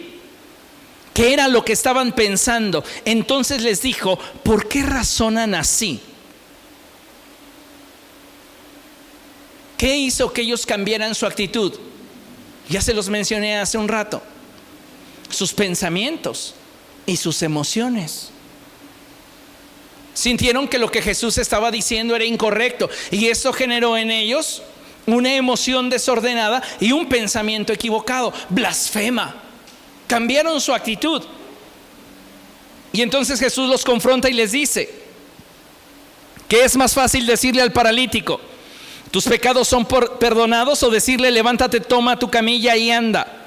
que era lo que estaban pensando. Entonces les dijo, ¿por qué razonan así? ¿Qué hizo que ellos cambiaran su actitud? Ya se los mencioné hace un rato. Sus pensamientos y sus emociones. Sintieron que lo que Jesús estaba diciendo era incorrecto, y esto generó en ellos una emoción desordenada y un pensamiento equivocado. Blasfema. Cambiaron su actitud. Y entonces Jesús los confronta y les dice, ¿qué es más fácil decirle al paralítico, tus pecados son perdonados, o decirle, levántate, toma tu camilla y anda?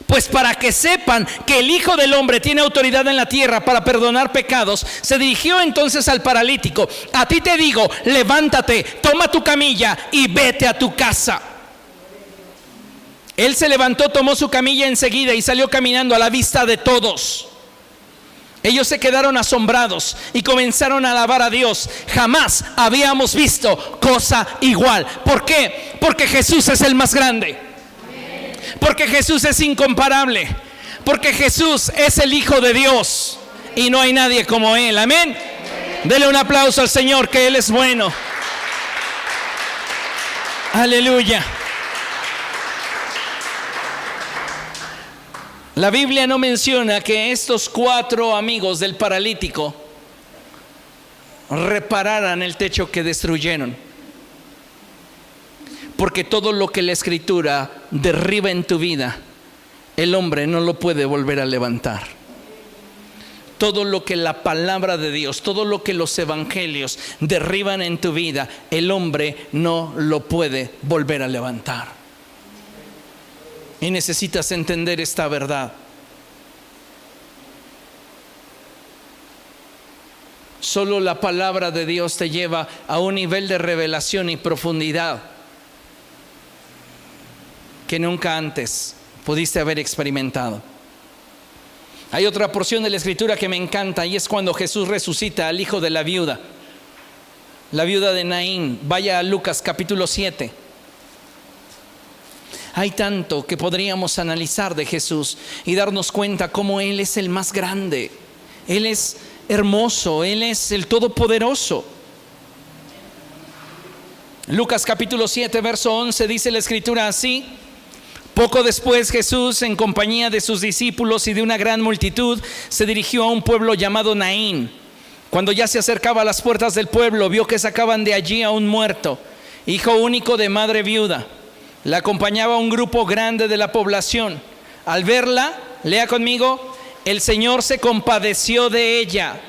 Pues para que sepan que el Hijo del Hombre tiene autoridad en la tierra para perdonar pecados, se dirigió entonces al paralítico, a ti te digo, levántate, toma tu camilla y vete a tu casa. Él se levantó, tomó su camilla enseguida y salió caminando a la vista de todos. Ellos se quedaron asombrados y comenzaron a alabar a Dios. Jamás habíamos visto cosa igual. ¿Por qué? Porque Jesús es el más grande. Porque Jesús es incomparable. Porque Jesús es el Hijo de Dios y no hay nadie como Él. Amén. Dele un aplauso al Señor, que Él es bueno. Aleluya. La Biblia no menciona que estos 4 amigos del paralítico repararan el techo que destruyeron. Porque todo lo que la Escritura derriba en tu vida, el hombre no lo puede volver a levantar. todo lo que la palabra de Dios, todo lo que los evangelios derriban en tu vida, el hombre no lo puede volver a levantar. Y necesitas entender esta verdad. Solo la palabra de Dios te lleva a un nivel de revelación y profundidad que nunca antes pudiste haber experimentado. Hay otra porción de la Escritura que me encanta, y es cuando Jesús resucita al hijo de la viuda de Naín. Vaya a Lucas capítulo 7. Hay tanto que podríamos analizar de Jesús y darnos cuenta cómo Él es el más grande. Él es hermoso, Él es el todopoderoso. Lucas capítulo 7, verso 11, dice la Escritura así: poco después Jesús, en compañía de sus discípulos y de una gran multitud, se dirigió a un pueblo llamado Naín. Cuando ya se acercaba a las puertas del pueblo, vio que sacaban de allí a un muerto, hijo único de madre viuda. La acompañaba un grupo grande de la población. Al verla, lea conmigo, el Señor se compadeció de ella.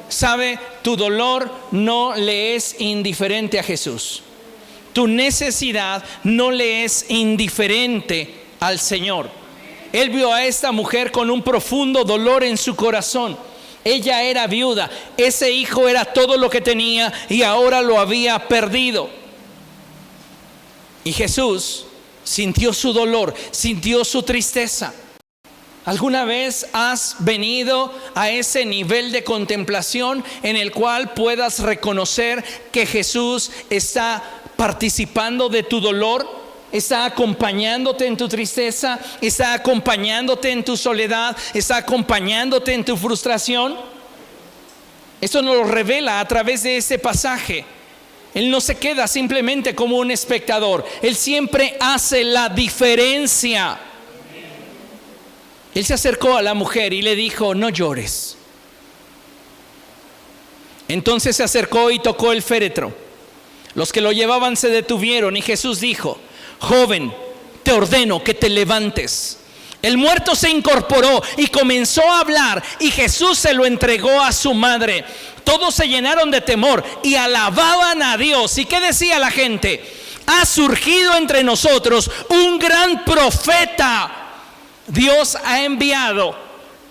¿Sabe? Tu dolor no le es indiferente a Jesús. Tu necesidad no le es indiferente al Señor. Él vio a esta mujer con un profundo dolor en su corazón. Ella era viuda, ese hijo era todo lo que tenía y ahora lo había perdido. Y Jesús sintió su dolor, sintió su tristeza. ¿Alguna vez has venido a ese nivel de contemplación en el cual puedas reconocer que Jesús está participando de tu dolor, está acompañándote en tu tristeza, está acompañándote en tu soledad, está acompañándote en tu frustración? Esto nos lo revela a través de este pasaje. Él no se queda simplemente como un espectador, Él siempre hace la diferencia. Él se acercó a la mujer y le dijo: no llores. Entonces se acercó y tocó el féretro. Los que lo llevaban se detuvieron y Jesús dijo: joven, te ordeno que te levantes. El muerto se incorporó y comenzó a hablar, y Jesús se lo entregó a su madre. Todos se llenaron de temor y alababan a Dios. ¿Y qué decía la gente? Ha surgido entre nosotros un gran profeta. Dios ha enviado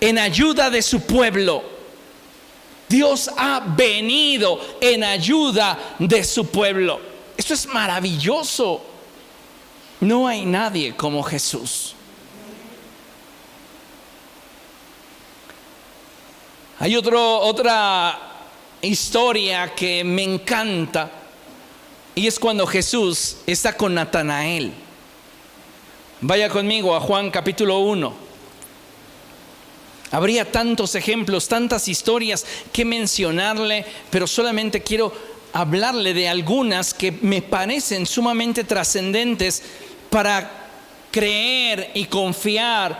en ayuda de su pueblo. Dios ha venido en ayuda de su pueblo. Esto es maravilloso. No hay nadie como Jesús. Hay otra historia que me encanta, y es cuando Jesús está con Natanael. Vaya conmigo a Juan capítulo 1. Habría tantos ejemplos, tantas historias que mencionarle, pero solamente quiero hablarle de algunas que me parecen sumamente trascendentes para creer y confiar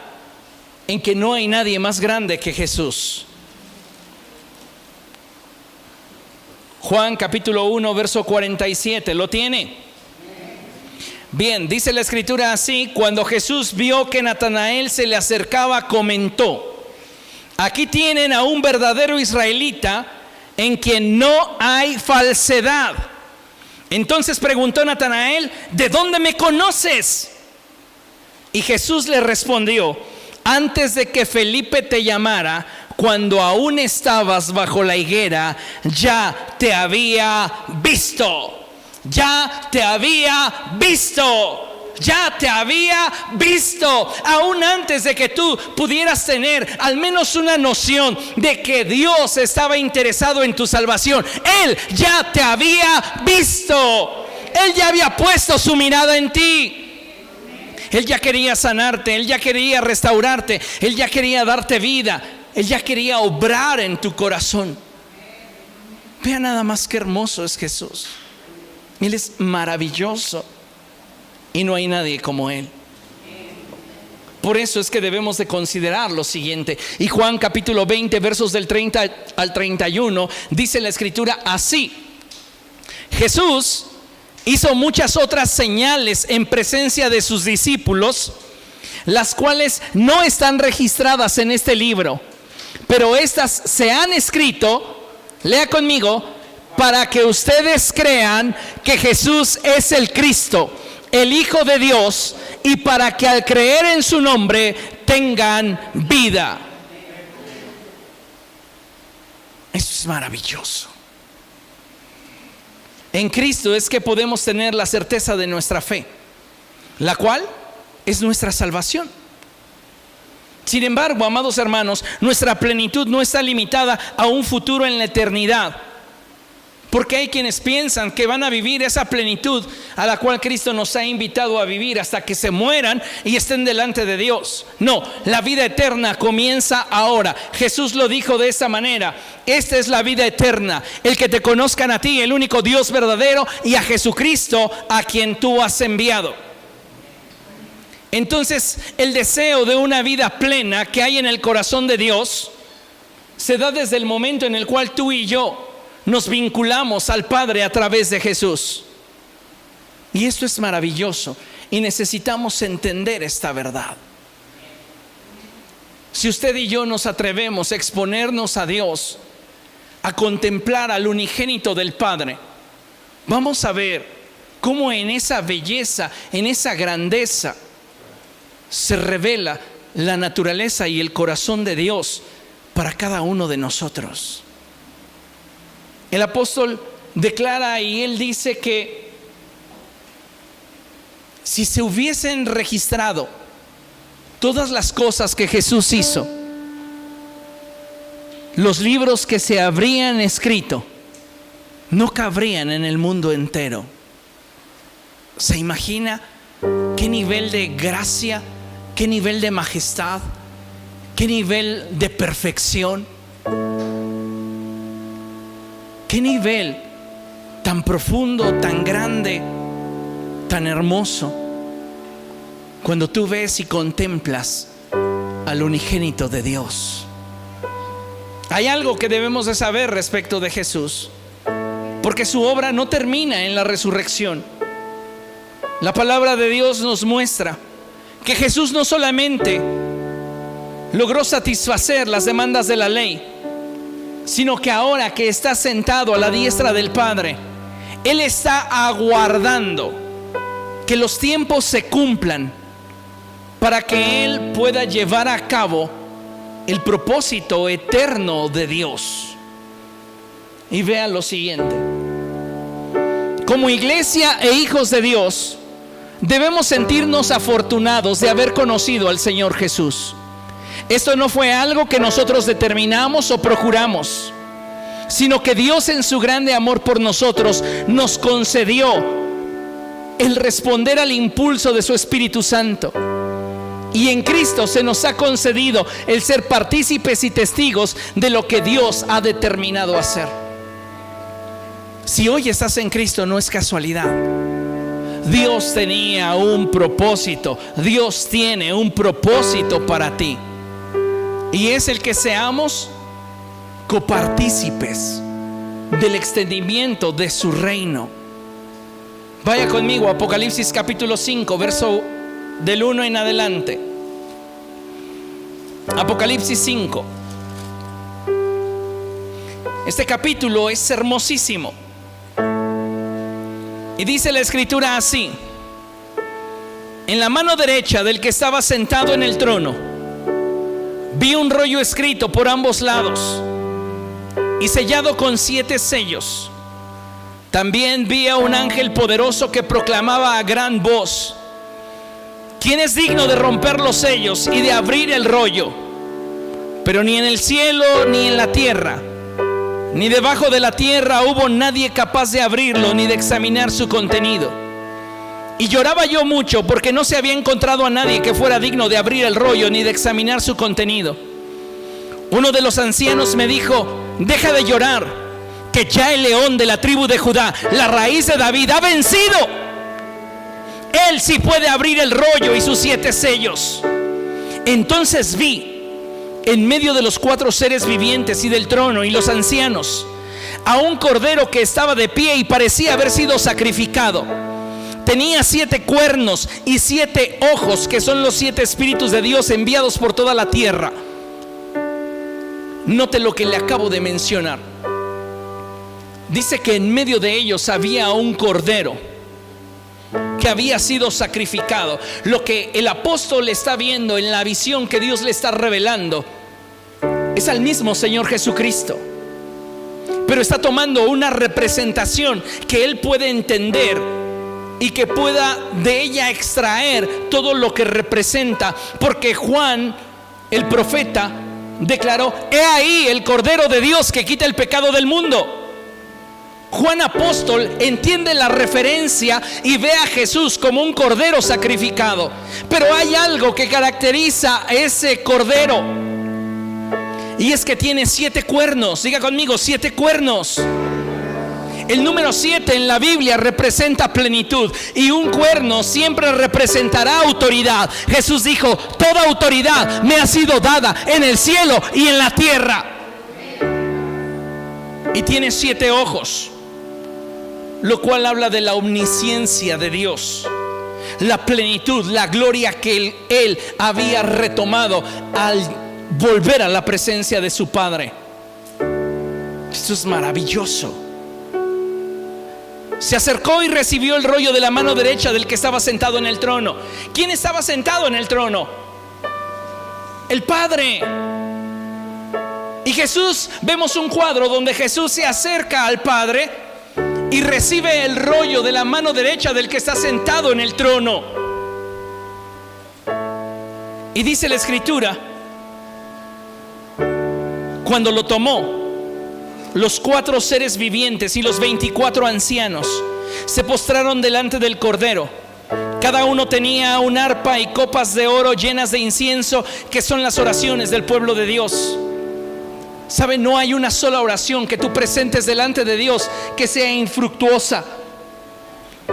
en que no hay nadie más grande que Jesús. Juan capítulo 1, verso 47, ¿lo tiene? Bien, dice la Escritura así: cuando Jesús vio que Natanael se le acercaba, comentó: aquí tienen a un verdadero israelita en quien no hay falsedad. Entonces preguntó Natanael: ¿de dónde me conoces? Y Jesús le respondió: antes de que Felipe te llamara, cuando aún estabas bajo la higuera, ya te había visto. Ya te había visto. Ya te había visto. Aún antes de que tú pudieras tener al menos una noción de que Dios estaba interesado en tu salvación, Él ya te había visto. Él ya había puesto su mirada en ti. Él ya quería sanarte, Él ya quería restaurarte, Él ya quería darte vida, Él ya quería obrar en tu corazón. Vea nada más qué hermoso es Jesús. Él es maravilloso y no hay nadie como Él. Por eso es que debemos de considerar lo siguiente. Y Juan capítulo 20, versos del 30 al 31, dice la Escritura así: Jesús hizo muchas otras señales en presencia de sus discípulos, las cuales no están registradas en este libro. pero estas se han escrito, lea conmigo, para que ustedes crean que Jesús es el Cristo, el Hijo de Dios, y para que al creer en su nombre tengan vida. Eso es maravilloso. En Cristo es que podemos tener la certeza de nuestra fe, la cual es nuestra salvación. Sin embargo, amados hermanos, nuestra plenitud no está limitada a un futuro en la eternidad, porque hay quienes piensan que van a vivir esa plenitud a la cual Cristo nos ha invitado a vivir hasta que se mueran y estén delante de Dios. No, la vida eterna comienza ahora. Jesús lo dijo de esta manera: esta es la vida eterna, el que te conozcan a ti, el único Dios verdadero, y a Jesucristo, a quien tú has enviado. Entonces, el deseo de una vida plena que hay en el corazón de Dios se da desde el momento en el cual tú y yo nos vinculamos al Padre a través de Jesús. Y esto es maravilloso y necesitamos entender esta verdad. Si usted y yo nos atrevemos a exponernos a Dios, a contemplar al unigénito del Padre, vamos a ver cómo en esa belleza, en esa grandeza, se revela la naturaleza y el corazón de Dios para cada uno de nosotros. El apóstol declara y él dice que si se hubiesen registrado todas las cosas que Jesús hizo, los libros que se habrían escrito no cabrían en el mundo entero. ¿Se imagina qué nivel de gracia, qué nivel de majestad, qué nivel de perfección, qué nivel tan profundo, tan grande, tan hermoso, cuando tú ves y contemplas al unigénito de Dios? Hay algo que debemos de saber respecto de Jesús, porque su obra no termina en la resurrección. La palabra de Dios nos muestra que Jesús no solamente logró satisfacer las demandas de la ley, sino que ahora que está sentado a la diestra del Padre, Él está aguardando que los tiempos se cumplan para que Él pueda llevar a cabo el propósito eterno de Dios. Y vean lo siguiente: como iglesia e hijos de Dios, debemos sentirnos afortunados de haber conocido al Señor Jesús. Esto no fue algo que nosotros determinamos o procuramos, sino que Dios, en su grande amor por nosotros, nos concedió el responder al impulso de su Espíritu Santo. Y en Cristo se nos ha concedido el ser partícipes y testigos de lo que Dios ha determinado hacer. Si hoy estás en Cristo, no es casualidad. Dios tenía un propósito. Dios tiene un propósito para ti, y es el que seamos copartícipes del extendimiento de su reino. Vaya conmigo a Apocalipsis capítulo 5, verso del 1 en adelante. Apocalipsis 5. Este capítulo es hermosísimo. Y dice la escritura así: en la mano derecha del que estaba sentado en el trono vi un rollo escrito por ambos lados y sellado con 7 sellos. También vi a un ángel poderoso que proclamaba a gran voz: ¿quién es digno de romper los sellos y de abrir el rollo? Pero ni en el cielo, ni en la tierra, ni debajo de la tierra hubo nadie capaz de abrirlo, ni de examinar su contenido. Y lloraba yo mucho, porque no se había encontrado a nadie que fuera digno de abrir el rollo, ni de examinar su contenido. Uno de los ancianos me dijo: deja de llorar, que ya el león de la tribu de Judá, la raíz de David, ha vencido. Él sí puede abrir el rollo y sus 7 sellos. Entonces vi, en medio de los 4 seres vivientes y del trono y los ancianos, a un cordero que estaba de pie y parecía haber sido sacrificado. Tenía 7 cuernos y 7 ojos, que son los 7 espíritus de Dios enviados por toda la tierra. Note lo que le acabo de mencionar. Dice que en medio de ellos había un cordero que había sido sacrificado. Lo que el apóstol está viendo en la visión que Dios le está revelando es al mismo Señor Jesucristo, pero está tomando una representación que él puede entender y que pueda de ella extraer todo lo que representa, porque Juan, el profeta, declaró: he ahí el Cordero de Dios que quita el pecado del mundo. Juan apóstol entiende la referencia y ve a Jesús como un cordero sacrificado, pero hay algo que caracteriza a ese cordero, y es que tiene 7 cuernos. Diga conmigo: 7 cuernos. El número 7 en la Biblia representa plenitud, y un cuerno siempre representará autoridad. Jesús dijo: toda autoridad me ha sido dada en el cielo y en la tierra. Y tiene 7 ojos, lo cual habla de la omnisciencia de Dios, la plenitud, la gloria que él había retomado al volver a la presencia de su Padre. Esto es maravilloso. Se acercó y recibió el rollo de la mano derecha del que estaba sentado en el trono. ¿Quién estaba sentado en el trono? El Padre. Y Jesús, vemos un cuadro donde Jesús se acerca al Padre y recibe el rollo de la mano derecha del que está sentado en el trono. Y dice la Escritura: cuando lo tomó, los 4 seres vivientes y los 24 ancianos se postraron delante del Cordero. Cada uno tenía un arpa y copas de oro llenas de incienso, que son las oraciones del pueblo de Dios. ¿Sabe? No hay una sola oración que tú presentes delante de Dios que sea infructuosa.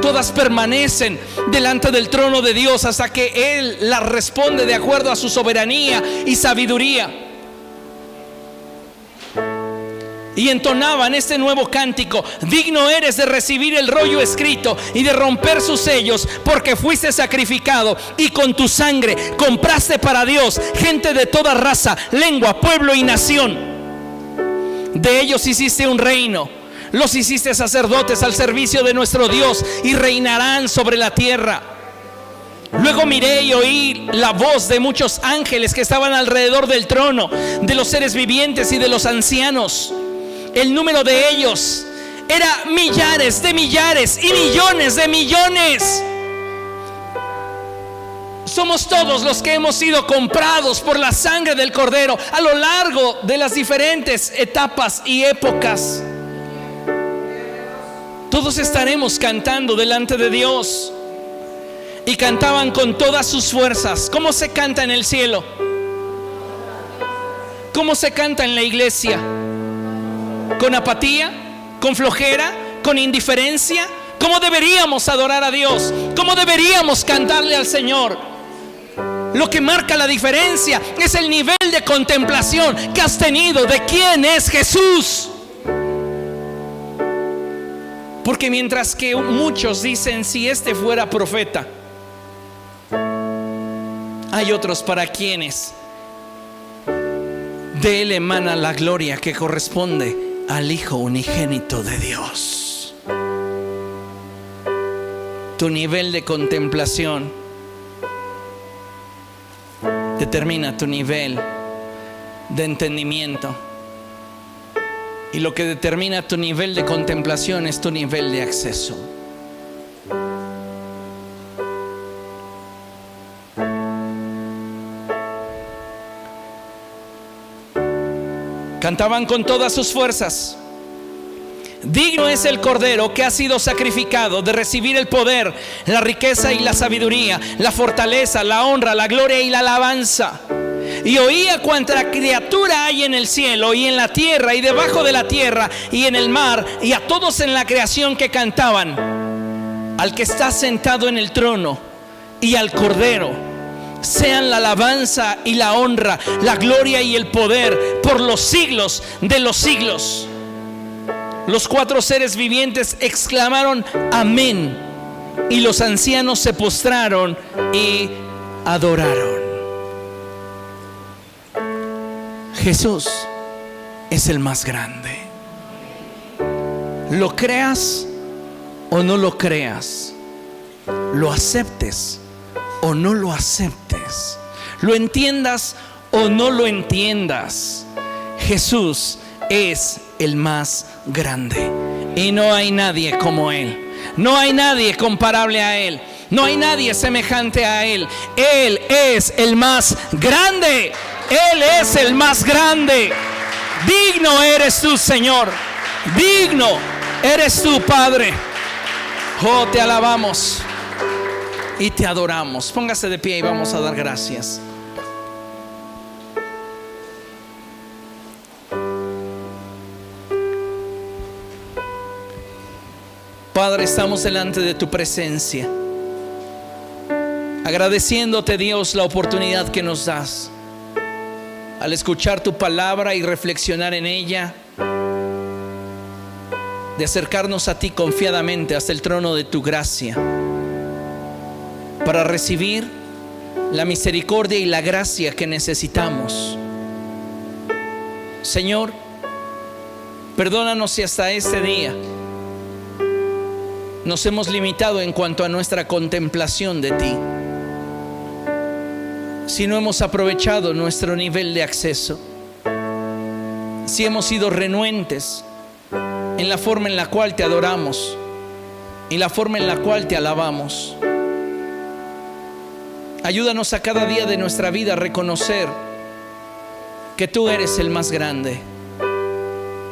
Todas permanecen delante del trono de Dios hasta que Él las responde de acuerdo a su soberanía y sabiduría. Y entonaban este nuevo cántico: digno eres de recibir el rollo escrito y de romper sus sellos, porque fuiste sacrificado y con tu sangre compraste para Dios gente de toda raza, lengua, pueblo y nación. De ellos hiciste un reino, los hiciste sacerdotes al servicio de nuestro Dios, y reinarán sobre la tierra. Luego miré y oí la voz de muchos ángeles que estaban alrededor del trono, de los seres vivientes y de los ancianos. El número de ellos era millares de millares y millones de millones. Somos todos los que hemos sido comprados por la sangre del Cordero a lo largo de las diferentes etapas y épocas. Todos estaremos cantando delante de Dios. Y cantaban con todas sus fuerzas. ¿Cómo se canta en el cielo? ¿Cómo se canta en la iglesia? ¿Con apatía? ¿Con flojera? ¿Con indiferencia? ¿Cómo deberíamos adorar a Dios? ¿Cómo deberíamos cantarle al Señor? Lo que marca la diferencia es el nivel de contemplación que has tenido de quién es Jesús. Porque mientras que muchos dicen: si este fuera profeta, hay otros para quienes de él emana la gloria que corresponde al Hijo unigénito de Dios. Tu nivel de contemplación determina tu nivel de entendimiento, y lo que determina tu nivel de contemplación es tu nivel de acceso. Cantaban con todas sus fuerzas: digno es el Cordero que ha sido sacrificado de recibir el poder, la riqueza y la sabiduría, la fortaleza, la honra, la gloria y la alabanza. Y oía cuanta criatura hay en el cielo y en la tierra y debajo de la tierra y en el mar, y a todos en la creación, que cantaban: al que está sentado en el trono y al Cordero sean la alabanza y la honra, la gloria y el poder por los siglos de los siglos. Los 4 seres vivientes exclamaron: amén. Y los ancianos se postraron y adoraron. Jesús es el más grande. Lo creas o no lo creas, lo aceptes o no lo aceptes, lo entiendas o no lo entiendas, Jesús es el más grande. Y no hay nadie como Él. No hay nadie comparable a Él. No hay nadie semejante a Él. Él es el más grande. Él es el más grande. Digno eres tú, Señor. Digno eres tú, Padre. Oh, te alabamos y te adoramos. Póngase de pie y vamos a dar gracias. Padre, estamos delante de tu presencia, agradeciéndote, Dios, la oportunidad que nos das al escuchar tu palabra y reflexionar en ella, de acercarnos a ti confiadamente hasta el trono de tu gracia para recibir la misericordia y la gracia que necesitamos. Señor, perdónanos si hasta este día nos hemos limitado en cuanto a nuestra contemplación de ti, si no hemos aprovechado nuestro nivel de acceso, si hemos sido renuentes en la forma en la cual te adoramos y la forma en la cual te alabamos. Ayúdanos a cada día de nuestra vida a reconocer que tú eres el más grande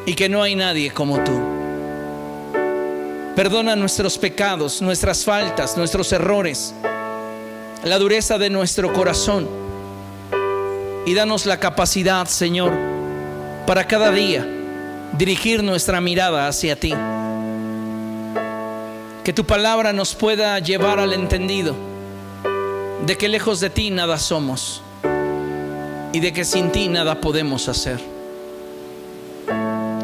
y que no hay nadie como tú. Perdona nuestros pecados, nuestras faltas, nuestros errores, la dureza de nuestro corazón, y danos la capacidad, Señor, para cada día dirigir nuestra mirada hacia ti. Que tu palabra nos pueda llevar al entendido de que lejos de ti nada somos y de que sin ti nada podemos hacer.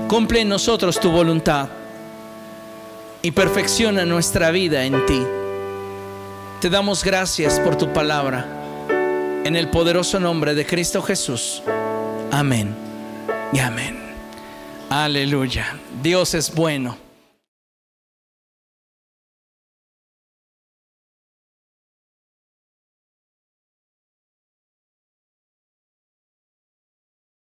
Cumple en nosotros tu voluntad y perfecciona nuestra vida en ti. Te damos gracias por tu palabra, en el poderoso nombre de Cristo Jesús. Amén y amén. Aleluya. Dios es bueno.